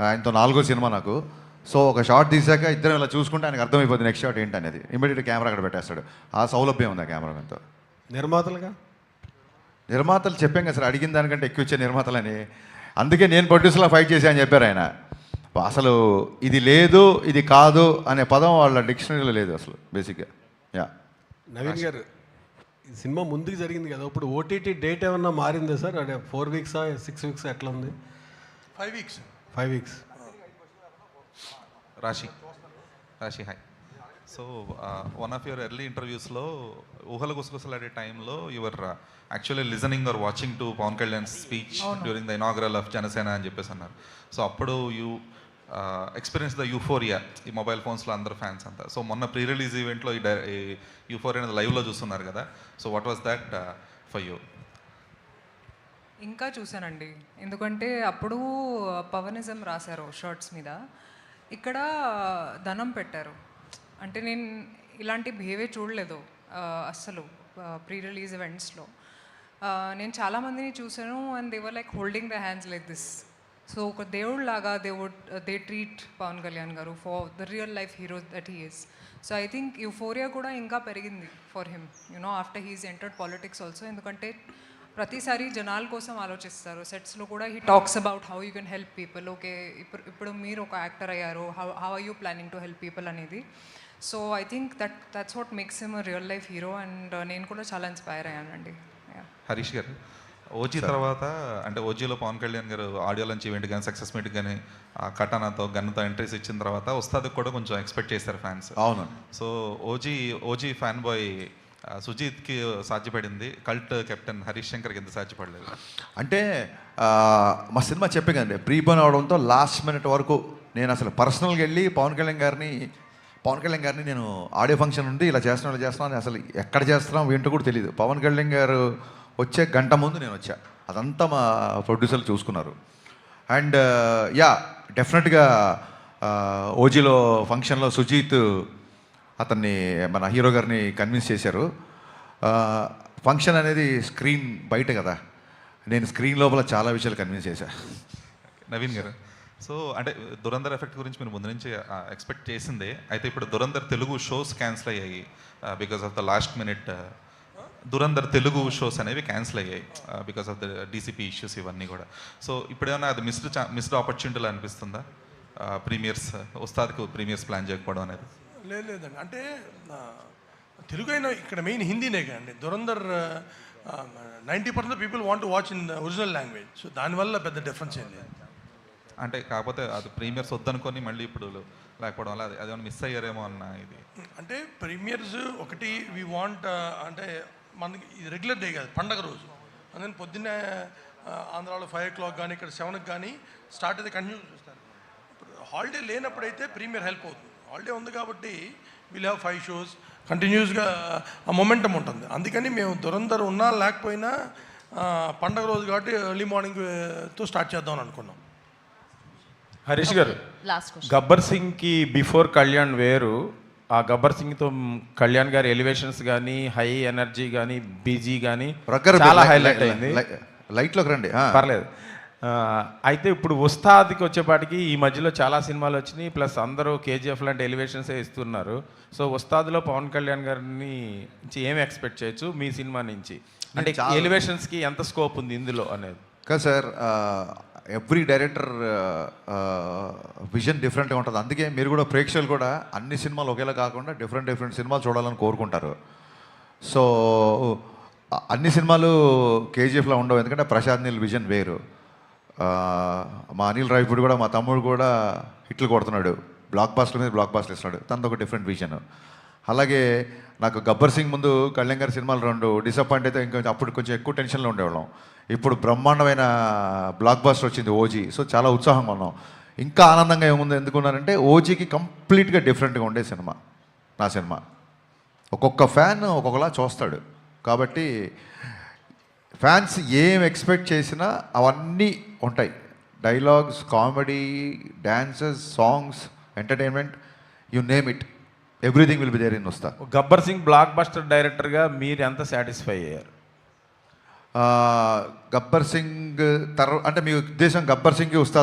ఆయనతో 4వ సినిమా నాకు. సో ఒక షార్ట్ తీసాక ఇద్దరం ఇలా చూసుకుంటే ఆయనకు అర్థమైపోతుంది నెక్స్ట్ షాట్ ఏంటనేది. ఇమీడియట్ కెమెరా అక్కడ పెట్టేస్తాడు. ఆ సౌలభ్యం ఉంది ఆ కెమెరామెన్తో. నిర్మాతలు చెప్పాం కదా సార్, అడిగిన దానికంటే ఎక్కువ ఇచ్చే నిర్మాతలని. అందుకే నేను ప్రొడ్యూసర్లో ఫైట్ చేశా అని చెప్పారు ఆయన. అసలు ఇది లేదు ఇది కాదు అనే పదం వాళ్ళ డిక్షనరీలో లేదు అసలు బేసిక్గా. యా, నవీన్ గారు, ఈ సినిమా ముందుకు జరిగింది కదా, ఇప్పుడు ఓటీటీ డేట్ ఏమన్నా మారిందా సార్? అంటే 4 weeks 6 weeks ఎట్లా ఉంది? 5 weeks. 5 weeks. Raashi hi. So one of your early ఇంటర్వ్యూస్లో ఊహల గుసగుసలాడే టైంలో you're actually listening or watching to Pawan Kalyan speech during the inaugural of Janasena అని చెప్పేసి అన్నారు. సో అప్పుడు యూ ఎక్స్పీరియన్స్ ద యూఫోరియా, ఈ మొబైల్ ఫోన్స్లో అందరు ఫ్యాన్స్ అంతా. సో మొన్న ప్రీ రిలీజ్ ఈవెంట్లో ఈ యూఫోరియా అనేది లైవ్లో చూస్తున్నారు కదా. So what was that for you? ఇంకా చూశానండి, ఎందుకంటే అప్పుడు పవనిజం రాశారు షర్ట్స్ మీద, ఇక్కడ ధనం పెట్టారు. అంటే నేను ఇలాంటి బిహేవియర్ చూడలేదు అస్సలు ప్రీ రిలీజ్ ఈవెంట్స్లో. నేను చాలామందిని చూసాను and they were like holding the hands like this. So ఒక దేవుళ్ళలాగా they treat Pawan Kalyan garu for the real life hero that he is. So I think euphoria కూడా ఇంకా పెరిగింది for him, you know after he's entered politics also. ఎందుకంటే ప్రతిసారి జనాల కోసం ఆలోచిస్తారు. సెట్స్లో కూడా he talks about how you can help people. Okay, ఇప్పుడు మీరు ఒక యాక్టర్ అయ్యారు, how are you planning to help people అనేది. So I think that's what makes him a real life hero. And నేను కూడా చాలా ఇన్స్పైర్ అయ్యానండి. హరీష్ గారు, ఓజీ తర్వాత అంటే ఓజీలో పవన్ కళ్యాణ్ గారు ఆడియో లంచ్ ఈవెంట్ కానీ సక్సెస్ మీట్ కానీ కటానాతో గన్నుతో ఎంట్రీస్ ఇచ్చిన తర్వాత ఉస్తాద్కి కూడా కొంచెం ఎక్స్పెక్ట్ చేశారు ఫ్యాన్స్. అవును. సో ఓజీ ఫ్యాన్ బాయ్ సుజీత్కి సాధ్యపడింది, కల్ట్ కెప్టెన్ హరీష్ శంకర్కి ఎంత సాధ్యపడలేదు? అంటే మా సినిమా చెప్పే కదండి, ప్రీపోన్ అవడంతో లాస్ట్ మినిట్ వరకు నేను అసలు పర్సనల్గా వెళ్ళి పవన్ కళ్యాణ్ గారిని నేను ఆడియో ఫంక్షన్ ఉంది ఇలా చేస్తున్నాను అసలు ఎక్కడ చేస్తున్నాం ఏంటో కూడా తెలియదు. పవన్ కళ్యాణ్ గారు వచ్చే గంట ముందు నేను వచ్చా. అదంతా మా ప్రొడ్యూసర్లు చూసుకున్నారు. అండ్ యా, డెఫినెట్గా ఓజీలో ఫంక్షన్లో సుజీత్ అతన్ని మన హీరో గారిని కన్విన్స్ చేశారు. ఫంక్షన్ అనేది స్క్రీన్ బయట కదా, నేను స్క్రీన్ లోపల చాలా విషయాలు కన్విన్స్ చేశాను. నవీన్ గారు, సో అంటే దురంధర్ ఎఫెక్ట్ గురించి మీరు ముందు నుంచి ఎక్స్పెక్ట్ చేసిందే. అయితే ఇప్పుడు దురంధర్ తెలుగు షోస్ క్యాన్సిల్ అయ్యాయి because of the last minute. Dhurandhar Telugu shows అనేవి క్యాన్సిల్ అయ్యాయి because of the DCP issues ఇవన్నీ కూడా. సో ఇప్పుడేమన్నా అది మిస్డ్ ఆపర్చునిటీలు అనిపిస్తుందా ప్రీమియర్స్, ఉస్తాద్కి ప్రీమియర్స్ ప్లాన్ చేయకపోవడం అనేది? లేదండి, అంటే తెలుగు అయినా ఇక్కడ మెయిన్ హిందీనే కదండి. Dhurandhar 90% people want to watch in original language. So దానివల్ల పెద్ద డిఫరెన్స్ ఏం లేదు. అంటే కాకపోతే అది ప్రీమియర్స్ వద్దనుకొని మళ్ళీ ఇప్పుడు లేకపోవడం వల్ల అదేమన్నా మిస్ అయ్యారేమో అన్న ఇది. అంటే ప్రీమియర్స్ ఒకటి వీ వాంట్, అంటే మనకి ఇది రెగ్యులర్ డే కాదు, పండగ రోజు. అందుకని పొద్దున్నే ఆంధ్రాలో 5 o'clock కానీ ఇక్కడ 7కి కానీ స్టార్ట్ అయితే కంటిన్యూ చూస్తారు. హాలిడే లేనప్పుడైతే ప్రీమియర్ హెల్ప్ అవుతుంది. హాలిడే ఉంది కాబట్టి విల్ హ్యావ్ 5 shows కంటిన్యూస్గా ఆ మొమెంటం ఉంటుంది. అందుకని మేము దురంధర్ ఉన్నా లేకపోయినా పండగ రోజు కాబట్టి ఎర్లీ మార్నింగ్తో స్టార్ట్ చేద్దామని అనుకున్నాం. Harish garu, last question. గబ్బర్ సింగ్కి బిఫోర్ కళ్యాణ్ వేరు, ఆ గబ్బర్ సింగ్తో కళ్యాణ్ గారి ఎలివేషన్స్ కానీ హై ఎనర్జీ కానీ బీజీ కానీ చాలా హైలైట్ అయింది. లైట్లోకి రండి. పర్లేదు. అయితే ఇప్పుడు ఉస్తాద్కి వచ్చేపాటికి ఈ మధ్యలో చాలా సినిమాలు వచ్చినాయి, ప్లస్ అందరూ కేజీఎఫ్ లాంటి ఎలివేషన్సే ఇస్తున్నారు. సో ఉస్తాద్లో పవన్ కళ్యాణ్ గారిని నుంచి ఏమి ఎక్స్పెక్ట్ చేయొచ్చు మీ సినిమా నుంచి? అంటే ఎలివేషన్స్కి ఎంత స్కోప్ ఉంది ఇందులో అనేది? కదా సార్, ఎవ్రీ డైరెక్టర్ విజన్ డిఫరెంట్గా ఉంటుంది. అందుకే మీరు కూడా ప్రేక్షకులు కూడా అన్ని సినిమాలు ఒకేలా కాకుండా డిఫరెంట్ సినిమాలు చూడాలని కోరుకుంటారు. సో అన్ని సినిమాలు కేజీఎఫ్లో ఉండవు, ఎందుకంటే ప్రశాంత్ నీల్ విజన్ వేరు. మా అనిల్ రావిపూడి కూడా, మా తమ్ముడు కూడా హిట్లు కొడుతున్నాడు, బ్లాక్ బాస్టర్ మీద బ్లాక్ బాస్టర్ ఇస్తున్నాడు, తనది ఒక డిఫరెంట్ విజన్. అలాగే నాకు గబ్బర్ సింగ్ ముందు కళ్యాణ్ గారి సినిమాలు 2 డిసప్పాయింట్ అయితే ఇంకా అప్పుడు కొంచెం ఎక్కువ టెన్షన్లో ఉండేవాళ్ళం. ఇప్పుడు బ్రహ్మాండమైన బ్లాక్ బాస్టర్ వచ్చింది ఓజీ. సో చాలా ఉత్సాహంగా ఉన్నాం. ఇంకా ఆనందంగా ఏముంది ఎందుకున్నానంటే ఓజీకి కంప్లీట్గా డిఫరెంట్గా ఉండే సినిమా నా సినిమా. ఒక్కొక్క ఫ్యాన్ ఒక్కొక్కలా చూస్తాడు. కాబట్టి ఫ్యాన్స్ ఏం ఎక్స్పెక్ట్ చేసినా అవన్నీ ఉంటాయి. Dialogues, comedy, dances, songs, entertainment, you name it, everything will be there in Ustaad. Gabbar Singh blockbuster డైరెక్టర్గా మీరు ఎంత సాటిస్ఫై అయ్యారు? గబ్బర్ సింగ్ అంటే మీ ఉద్దేశం గబ్బర్ సింగ్కి ఉస్తాద్